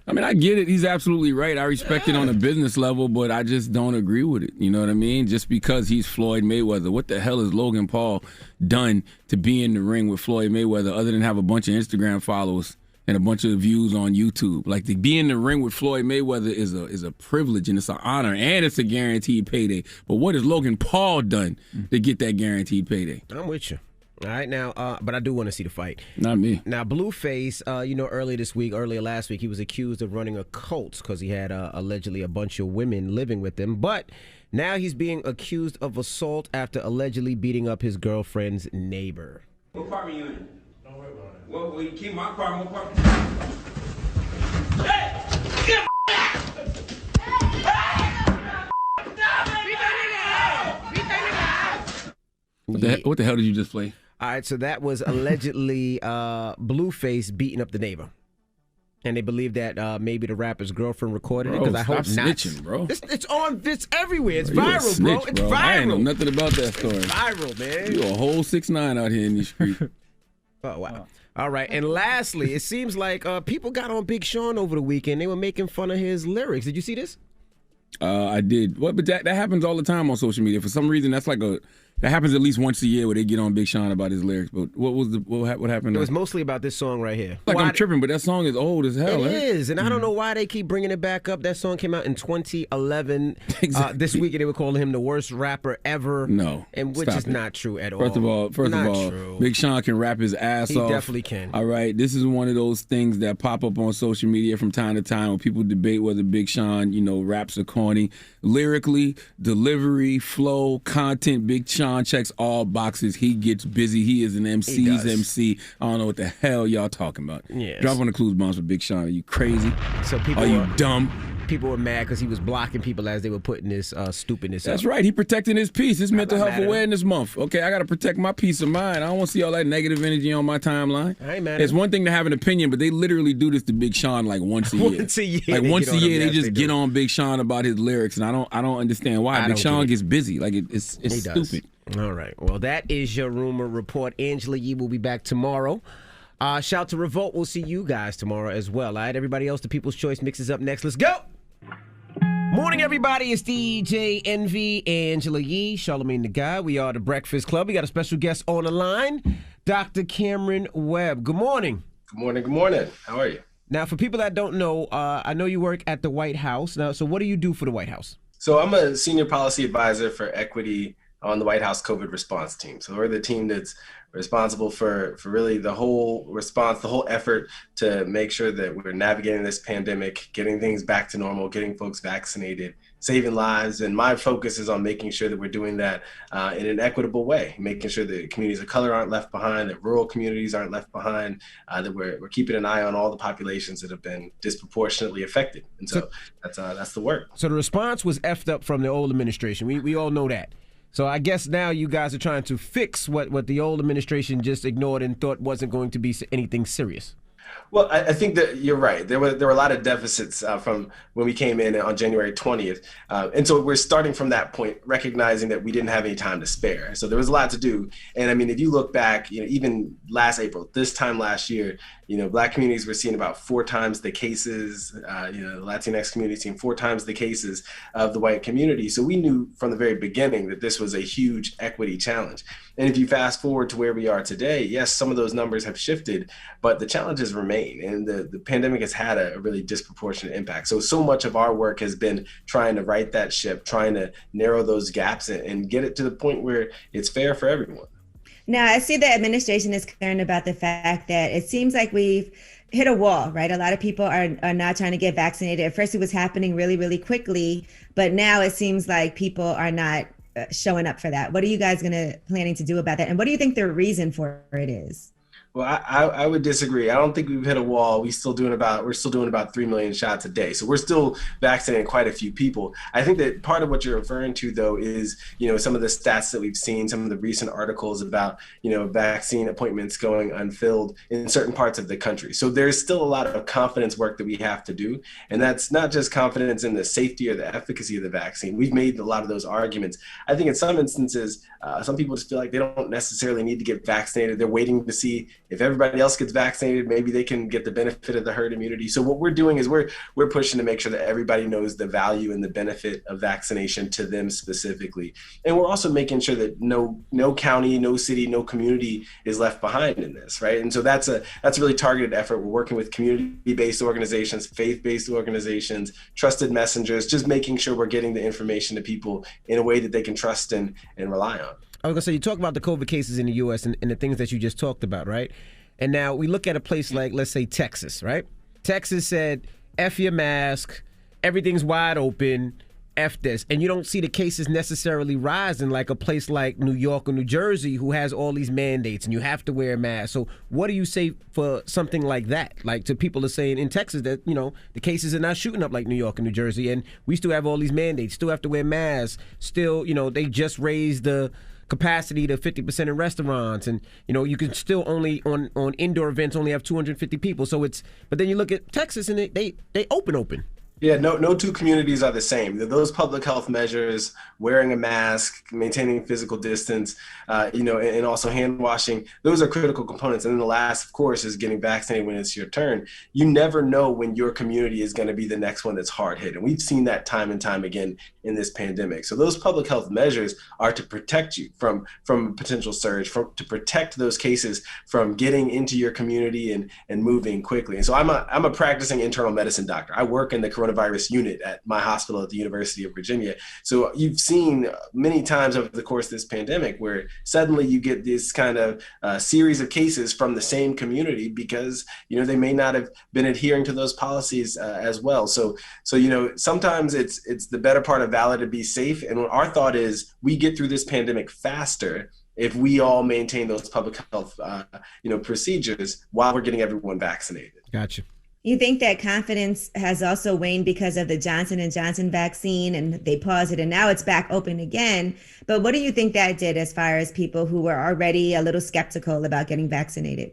I get it. He's absolutely right. I respect it on a business level, but I just don't agree with it. You know what I mean? Just because he's Floyd Mayweather. What the hell has Logan Paul done to be in the ring with Floyd Mayweather other than have a bunch of Instagram followers and a bunch of views on YouTube? Like, to be in the ring with Floyd Mayweather is a privilege and it's an honor and it's a guaranteed payday. But what has Logan Paul done to get that guaranteed payday? I'm with you. All right, now, but I do want to see the fight. Not me. Now, Blueface, earlier last week, he was accused of running a cult because he had allegedly a bunch of women living with him. But now he's being accused of assault after allegedly beating up his girlfriend's neighbor. What apartment you in? Don't worry about it. Well, you keep my apartment. What apartment? Hey! Get What the hell did you just play? All right, so that was allegedly Blueface beating up the neighbor. And they believe that maybe the rapper's girlfriend recorded it, because I hope not. Snitching, bro. It's everywhere. It's Bro, you a viral, snitch, bro. It's bro. viral. I ain't know nothing about that story. It's viral, man. You a whole 6ix9ine out here in these streets. Oh, wow. All right, and lastly, it seems like people got on Big Sean over the weekend. They were making fun of his lyrics.Id you see this? I did. But that happens all the time on social media. For some reason, that happens at least once a year where they get on Big Sean about his lyrics. But what happened? It was mostly about this song right here. I'm tripping, but that song is old as hell. It is, and I don't know why they keep bringing it back up. That song came out in 2011. Exactly. This weekend they were calling him the worst rapper ever. No, and which is not true at all. First of all, true. Big Sean can rap his ass off. He definitely can. All right, this is one of those things that pop up on social media from time to time when people debate whether Big Sean, raps are corny. Lyrically, delivery, flow, content, Big Sean checks all boxes. He gets busy. He is an MC's MC. I don't know what the hell y'all talking about. Yes. Drop on the clues bombs for Big Sean. Are you crazy? So people are you dumb? People were mad because he was blocking people as they were putting this stupidness That's up. right. He protecting his peace. It's Mental Health mad at him. Awareness Month. Okay, I got to protect my peace of mind. I don't want to see all that negative energy on my timeline. I ain't mad at It's him. one thing to have an opinion, but they literally do this to Big Sean like once a year. Once a year. Like they once get a on him. year, they Yes, just do. get on Big Sean about his lyrics, and I don't understand why. I Big don't Sean get it. gets busy. Like it's He does. stupid. All right. Well, that is your rumor report. Angela Yee will be back tomorrow. Shout to Revolt. We'll see you guys tomorrow as well. All right. Everybody else, the People's Choice Mix is up next. Let's go. Morning, everybody. It's DJ Envy, Angela Yee, Charlamagne the Guy. We are the Breakfast Club. We got a special guest on the line, Dr. Cameron Webb. Good morning. Good morning. Good morning. How are you? Now, for people that don't know, I know you work at the White House. Now, so what do you do for the White House? So I'm a senior policy advisor for equity on the White House COVID response team. So we're the team that's responsible for really the whole response, the whole effort to make sure that we're navigating this pandemic, getting things back to normal, getting folks vaccinated, saving lives. And my focus is on making sure that we're doing that in an equitable way, making sure that communities of color aren't left behind, that rural communities aren't left behind, that we're keeping an eye on all the populations that have been disproportionately affected. And so that's the work. So the response was effed up from the old administration. We all know that. So I guess now you guys are trying to fix what the old administration just ignored and thought wasn't going to be anything serious. Well, I think that you're right. There were a lot of deficits from when we came in on January 20th. And so we're starting from that point, recognizing that we didn't have any time to spare. So there was a lot to do. And I mean, if you look back, even last April, this time last year, Black communities were seeing about 4 times the cases, the Latinx community seeing 4 times the cases of the white community. So we knew from the very beginning that this was a huge equity challenge. And if you fast forward to where we are today, yes, some of those numbers have shifted, but the challenges remain. And the pandemic has had a really disproportionate impact. So much of our work has been trying to right that ship, trying to narrow those gaps and get it to the point where it's fair for everyone. Now, I see the administration is concerned about the fact that it seems like we've hit a wall, right? A lot of people are not trying to get vaccinated. At first, it was happening really, really quickly, but now it seems like people are not showing up for that. What are you guys planning to do about that? And what do you think the reason for it is? Well, I would disagree. I don't think we've hit a wall. We're still doing about 3 million shots a day. So we're still vaccinating quite a few people. I think that part of what you're referring to, though, is, some of the stats that we've seen, some of the recent articles about, vaccine appointments going unfilled in certain parts of the country. So there's still a lot of confidence work that we have to do. And that's not just confidence in the safety or the efficacy of the vaccine. We've made a lot of those arguments. I think in some instances, some people just feel like they don't necessarily need to get vaccinated. They're waiting to see if everybody else gets vaccinated, maybe they can get the benefit of the herd immunity. So what we're doing is we're pushing to make sure that everybody knows the value and the benefit of vaccination to them specifically. And we're also making sure that no county, no city, no community is left behind in this, right? And so that's a really targeted effort. We're working with community-based organizations, faith-based organizations, trusted messengers, just making sure we're getting the information to people in a way that they can trust and rely on. I was gonna say, you talk about the COVID cases in the U.S. and the things that you just talked about, right? And now we look at a place like, let's say, Texas, right? Texas said, F your mask, everything's wide open, F this. And you don't see the cases necessarily rising like a place like New York or New Jersey who has all these mandates and you have to wear a mask. So what do you say for something like that? Like to people are saying in Texas that, you know, the cases are not shooting up like New York and New Jersey and we still have all these mandates, still have to wear masks, still, you know, they just raised the capacity to 50% in restaurants, and you know you can still only on indoor events only have 250 people. So it's, but then you look at Texas and they open. Yeah, no two communities are the same. Those public health measures, wearing a mask, maintaining physical distance, and also hand washing, those are critical components. And then the last, of course, is getting vaccinated when it's your turn. You never know when your community is going to be the next one that's hard hit. And we've seen that time and time again in this pandemic. So those public health measures are to protect you from potential surge, to protect those cases from getting into your community and moving quickly. And so I'm a practicing internal medicine doctor. I work in the coronavirus unit at my hospital at the University of Virginia. So you've seen many times over the course of this pandemic where suddenly you get this kind of series of cases from the same community because, they may not have been adhering to those policies as well. So sometimes it's the better part of valor to be safe. And our thought is we get through this pandemic faster if we all maintain those public health, procedures while we're getting everyone vaccinated. Gotcha. You think that confidence has also waned because of the Johnson & Johnson vaccine and they paused it and now it's back open again. But what do you think that did as far as people who were already a little skeptical about getting vaccinated?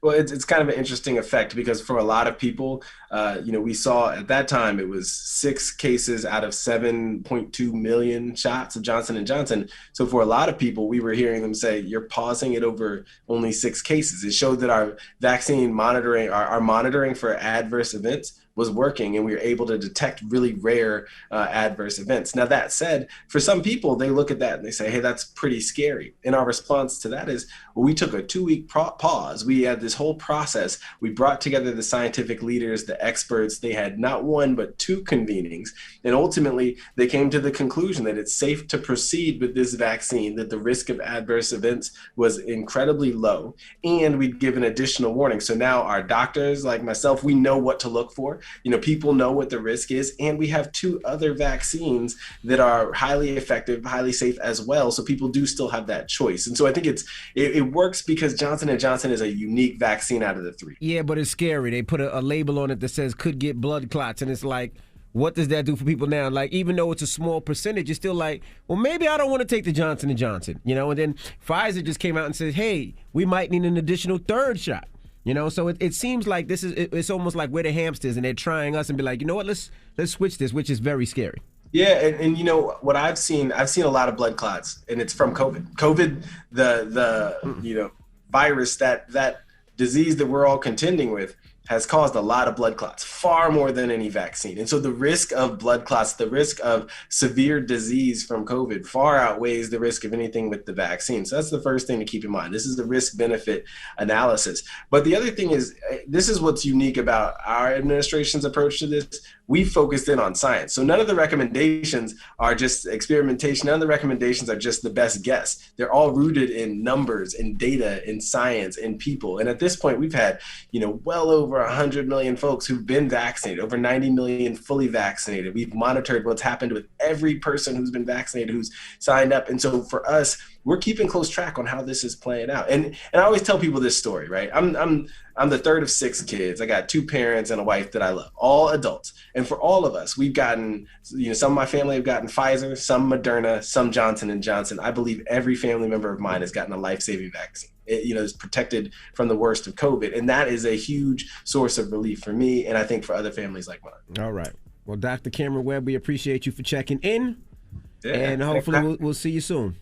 Well, it's kind of an interesting effect because for a lot of people, we saw at that time it was 6 cases out of 7.2 million shots of Johnson & Johnson. So for a lot of people, we were hearing them say, you're pausing it over only 6 cases. It showed that our vaccine monitoring, our monitoring for adverse events was working and we were able to detect really rare adverse events. Now that said, for some people, they look at that and they say, hey, that's pretty scary. And our response to that is, well, we took a 2-week pause. We had this whole process. We brought together the scientific leaders, the experts. They had not 1, but 2 convenings. And ultimately, they came to the conclusion that it's safe to proceed with this vaccine, that the risk of adverse events was incredibly low. And we'd given additional warning. So now our doctors, like myself, we know what to look for. People know what the risk is, and we have 2 other vaccines that are highly effective, highly safe as well. So people do still have that choice. And so I think it works because Johnson & Johnson is a unique vaccine out of the 3. Yeah, but it's scary. They put a label on it that says could get blood clots, and it's like, what does that do for people now? Like, even though it's a small percentage, it's still like, well, maybe I don't want to take the Johnson & Johnson, and then Pfizer just came out and said, hey, we might need an additional 3rd shot. So it seems like it's almost like we're the hamsters and they're trying us and be like, you know what, let's switch this, which is very scary. Yeah, and what I've seen a lot of blood clots, and it's from COVID. COVID, the virus, that disease that we're all contending with, has caused a lot of blood clots, far more than any vaccine. And so the risk of blood clots, the risk of severe disease from COVID far outweighs the risk of anything with the vaccine. So that's the first thing to keep in mind. This is the risk-benefit analysis. But the other thing is, this is what's unique about our administration's approach to this. We focused in on science. So none of the recommendations are just experimentation. None of the recommendations are just the best guess. They're all rooted in numbers, in data, in science, in people. And at this point, we've had, well over 100 million folks who've been vaccinated, over 90 million fully vaccinated. We've monitored what's happened with every person who's been vaccinated, who's signed up. And so for us, we're keeping close track on how this is playing out. And I always tell people this story, right? I'm the 3rd of 6 kids. I got 2 parents and a wife that I love, all adults. And for all of us, we've gotten, some of my family have gotten Pfizer, some Moderna, some Johnson & Johnson. I believe every family member of mine has gotten a life-saving vaccine. Is protected from the worst of COVID. And that is a huge source of relief for me, and I think for other families like mine. All right. Well, Dr. Cameron Webb, we appreciate you for checking in. Yeah, and hopefully we'll see you soon.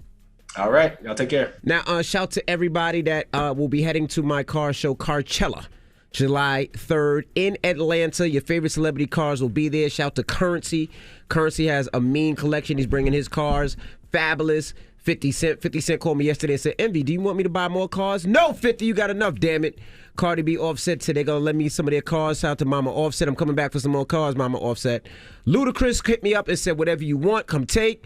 All right. Y'all take care. Now, shout to everybody that will be heading to my car show, Carcella, July 3rd in Atlanta. Your favorite celebrity cars will be there. Shout to Currency. Currency has a mean collection. He's bringing his cars. Fabulous. 50 Cent. 50 Cent called me yesterday and said, Envy, do you want me to buy more cars? No, 50, you got enough, damn it. Cardi B, Offset said they're going to lend me some of their cars. Shout out to Mama Offset. I'm coming back for some more cars, Mama Offset. Ludacris hit me up and said, whatever you want, come take.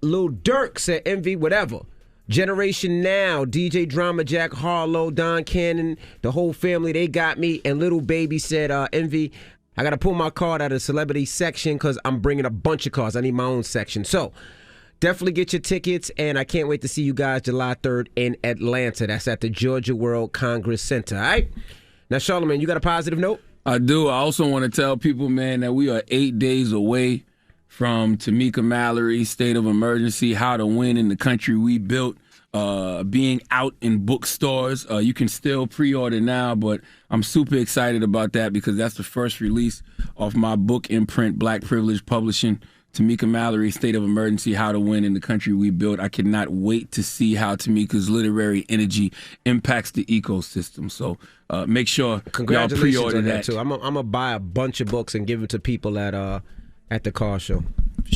Lil Durk said, Envy, whatever. Generation Now, DJ Drama, Jack Harlow, Don Cannon, the whole family, they got me. And Little Baby said, Envy, I got to pull my card out of the celebrity section because I'm bringing a bunch of cards. I need my own section. So definitely get your tickets, and I can't wait to see you guys July 3rd in Atlanta. That's at the Georgia World Congress Center, all right? Now, Charlamagne, you got a positive note? I do. I also want to tell people, man, that we are 8 days away from Tamika Mallory's State of Emergency, How to Win in the Country We Built, being out in bookstores. You can still pre-order now, but I'm super excited about that because that's the first release of my book imprint, Black Privilege Publishing, Tamika Mallory's State of Emergency, How to Win in the Country We Built. I cannot wait to see how Tamika's literary energy impacts the ecosystem. So make sure y'all pre-order on that. too. I'm gonna buy a bunch of books and give them to people at the car show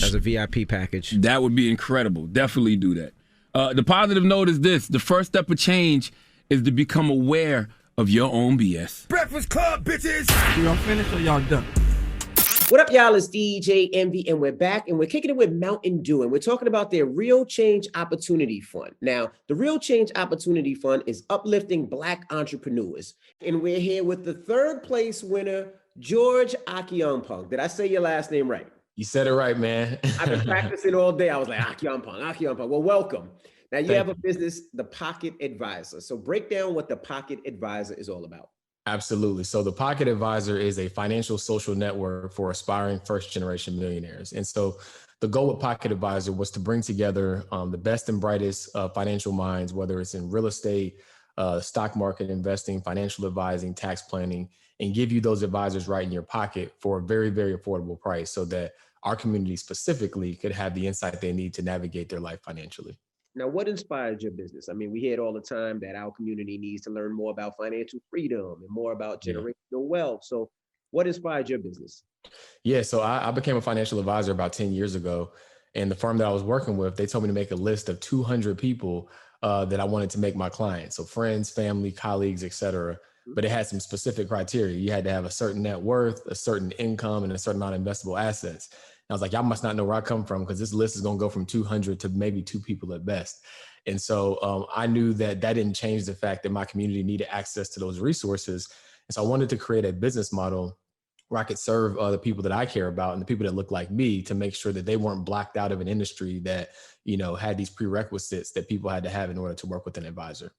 as a VIP package. That would be incredible. Definitely do that. The positive note is this. The first step of change is to become aware of your own BS. Breakfast Club, bitches! Y'all finished or y'all done? What up, y'all? It's DJ Envy, and we're back, and we're kicking it with Mountain Dew, and we're talking about their Real Change Opportunity Fund. Now, the Real Change Opportunity Fund is uplifting Black entrepreneurs, and we're here with the third place winner, George Akionpong. Did I say your last name right? You said it right, man. I've been practicing all day. I was like, Akionpong. Well, welcome. Now, you have a business, The Pocket Advisor. So break down what The Pocket Advisor is all about. Absolutely. So the Pocket Advisor is a financial social network for aspiring first-generation millionaires. And so the goal with Pocket Advisor was to bring together the best and brightest financial minds, whether it's in real estate, stock market investing, financial advising, tax planning, and give you those advisors right in your pocket for a very, very affordable price so that our community specifically could have the insight they need to navigate their life financially. Now, what inspired your business? I mean, we hear it all the time that our community needs to learn more about financial freedom and more about generational wealth. So what inspired your business? Yeah, so I became a financial advisor about 10 years ago. And the firm that I was working with, they told me to make a list of 200 people that I wanted to make my clients. So friends, family, colleagues, et cetera. But it had some specific criteria. You had to have a certain net worth, a certain income, and a certain amount of investable assets. I was like, y'all must not know where I come from because this list is going to go from 200 to maybe 2 people at best. And so I knew that didn't change the fact that my community needed access to those resources. And so I wanted to create a business model where I could serve the people that I care about and the people that look like me to make sure that they weren't blocked out of an industry that, had these prerequisites that people had to have in order to work with an advisor.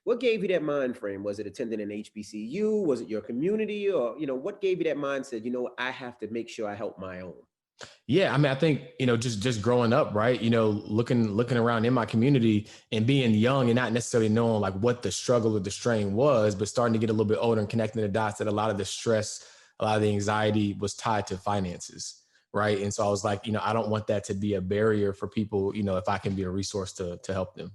What gave you that mind frame? Was it attending an HBCU? Was it your community? Or, what gave you that mindset? I have to make sure I help my own. Yeah, I mean, I think, just growing up, right? Looking around in my community and being young and not necessarily knowing like what the struggle or the strain was, but starting to get a little bit older and connecting the dots that a lot of the stress, a lot of the anxiety was tied to finances, right? And so I was like, I don't want that to be a barrier for people, if I can be a resource to help them.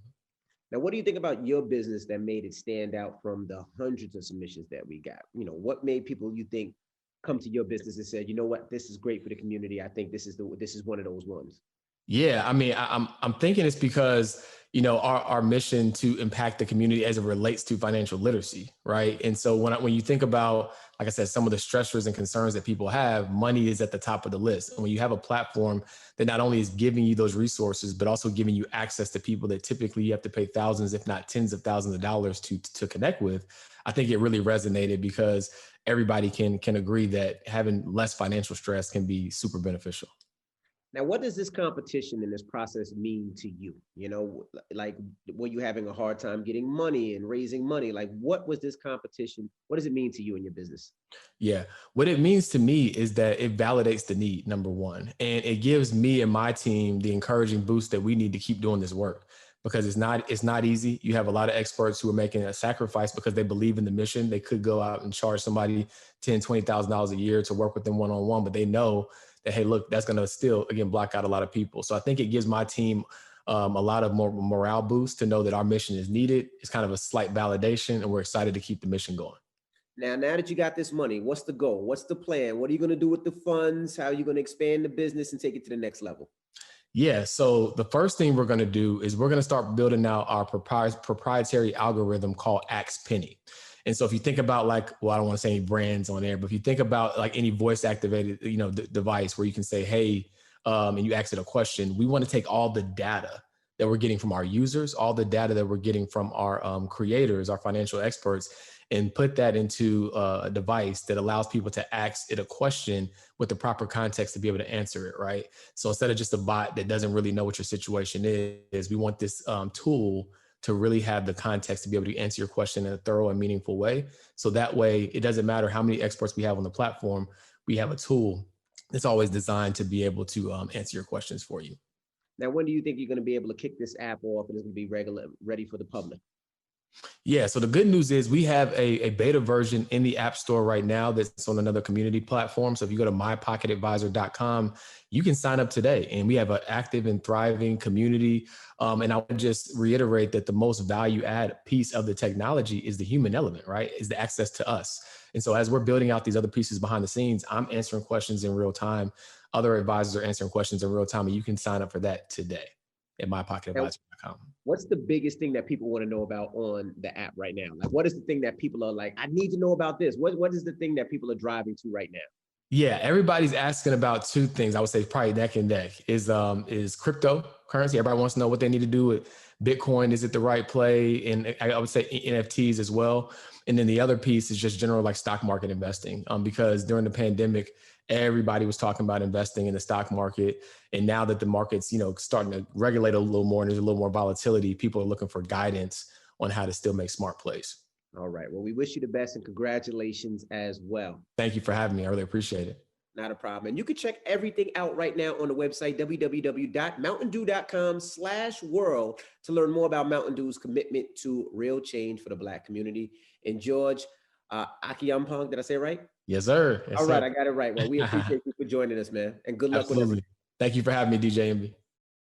Now, what do you think about your business that made it stand out from the hundreds of submissions that we got? What made people, you think, come to your business and said, you know what, this is great for the community. I think this is one of those ones. Yeah, I mean, I'm thinking it's because, our mission to impact the community as it relates to financial literacy, right? And so when you think about, like I said, some of the stressors and concerns that people have, money is at the top of the list. And when you have a platform that not only is giving you those resources, but also giving you access to people that typically you have to pay thousands, if not tens of thousands of dollars to connect with, I think it really resonated because everybody can agree that having less financial stress can be super beneficial. Now, what does this competition and this process mean to you? Like, were you having a hard time getting money and raising money? Like, what was this competition? What does it mean to you and your business? Yeah, what it means to me is that it validates the need, number one, and it gives me and my team the encouraging boost that we need to keep doing this work. Because it's not easy. You have a lot of experts who are making a sacrifice because they believe in the mission. They could go out and charge somebody $10,000, $20,000 a year to work with them one-on-one, but they know that, hey, look, that's going to still, again, block out a lot of people. So I think it gives my team a lot of more morale boost to know that our mission is needed. It's kind of a slight validation, and we're excited to keep the mission going. Now that you got this money, what's the goal? What's the plan? What are you going to do with the funds? How are you going to expand the business and take it to the next level? Yeah, so the first thing we're going to do is we're going to start building out our proprietary algorithm called Axe Penny. And so if you think about I don't want to say any brands on there, but if you think about like any voice activated, device where you can say, hey, and you ask it a question, we want to take all the data that we're getting from our users, all the data that we're getting from our creators, our financial experts, and put that into a device that allows people to ask it a question with the proper context to be able to answer it, right? So instead of just a bot that doesn't really know what your situation is, we want this tool to really have the context to be able to answer your question in a thorough and meaningful way. So that way, it doesn't matter how many experts we have on the platform, we have a tool that's always designed to be able to answer your questions for you. Now, when do you think you're going to be able to kick this app off and it's going to be ready for the public? Yeah, so the good news is we have a beta version in the App Store right now that's on another community platform. So if you go to mypocketadvisor.com, you can sign up today. And we have an active and thriving community. And I would just reiterate that the most value add piece of the technology is the human element, right? Is the access to us. And so as we're building out these other pieces behind the scenes, I'm answering questions in real time. Other advisors are answering questions in real time, and you can sign up for that today at mypocketadvisor.com. What's the biggest thing that people want to know about on the app right now? Like, what is the thing that people are like, I need to know about this? What is the thing that people are driving to right now? Yeah, everybody's asking about two things. I would say probably neck and neck is cryptocurrency. Everybody wants to know what they need to do with Bitcoin. Is it the right play? And I would say NFTs as well. And then the other piece is just general like stock market investing, because during the pandemic, everybody was talking about investing in the stock market. And now that the market's, starting to regulate a little more and there's a little more volatility, people are looking for guidance on how to still make smart plays. All right. Well, we wish you the best and congratulations as well. Thank you for having me. I really appreciate it. Not a problem. And you can check everything out right now on the website, www.mountaindew.com/world, to learn more about Mountain Dew's commitment to real change for the Black community. And George Akiampong, did I say it right? Yes, sir. Yes, All right, sir. I got it right. Well, we appreciate you for joining us, man. And good luck with everything. Thank you for having me, DJ MB.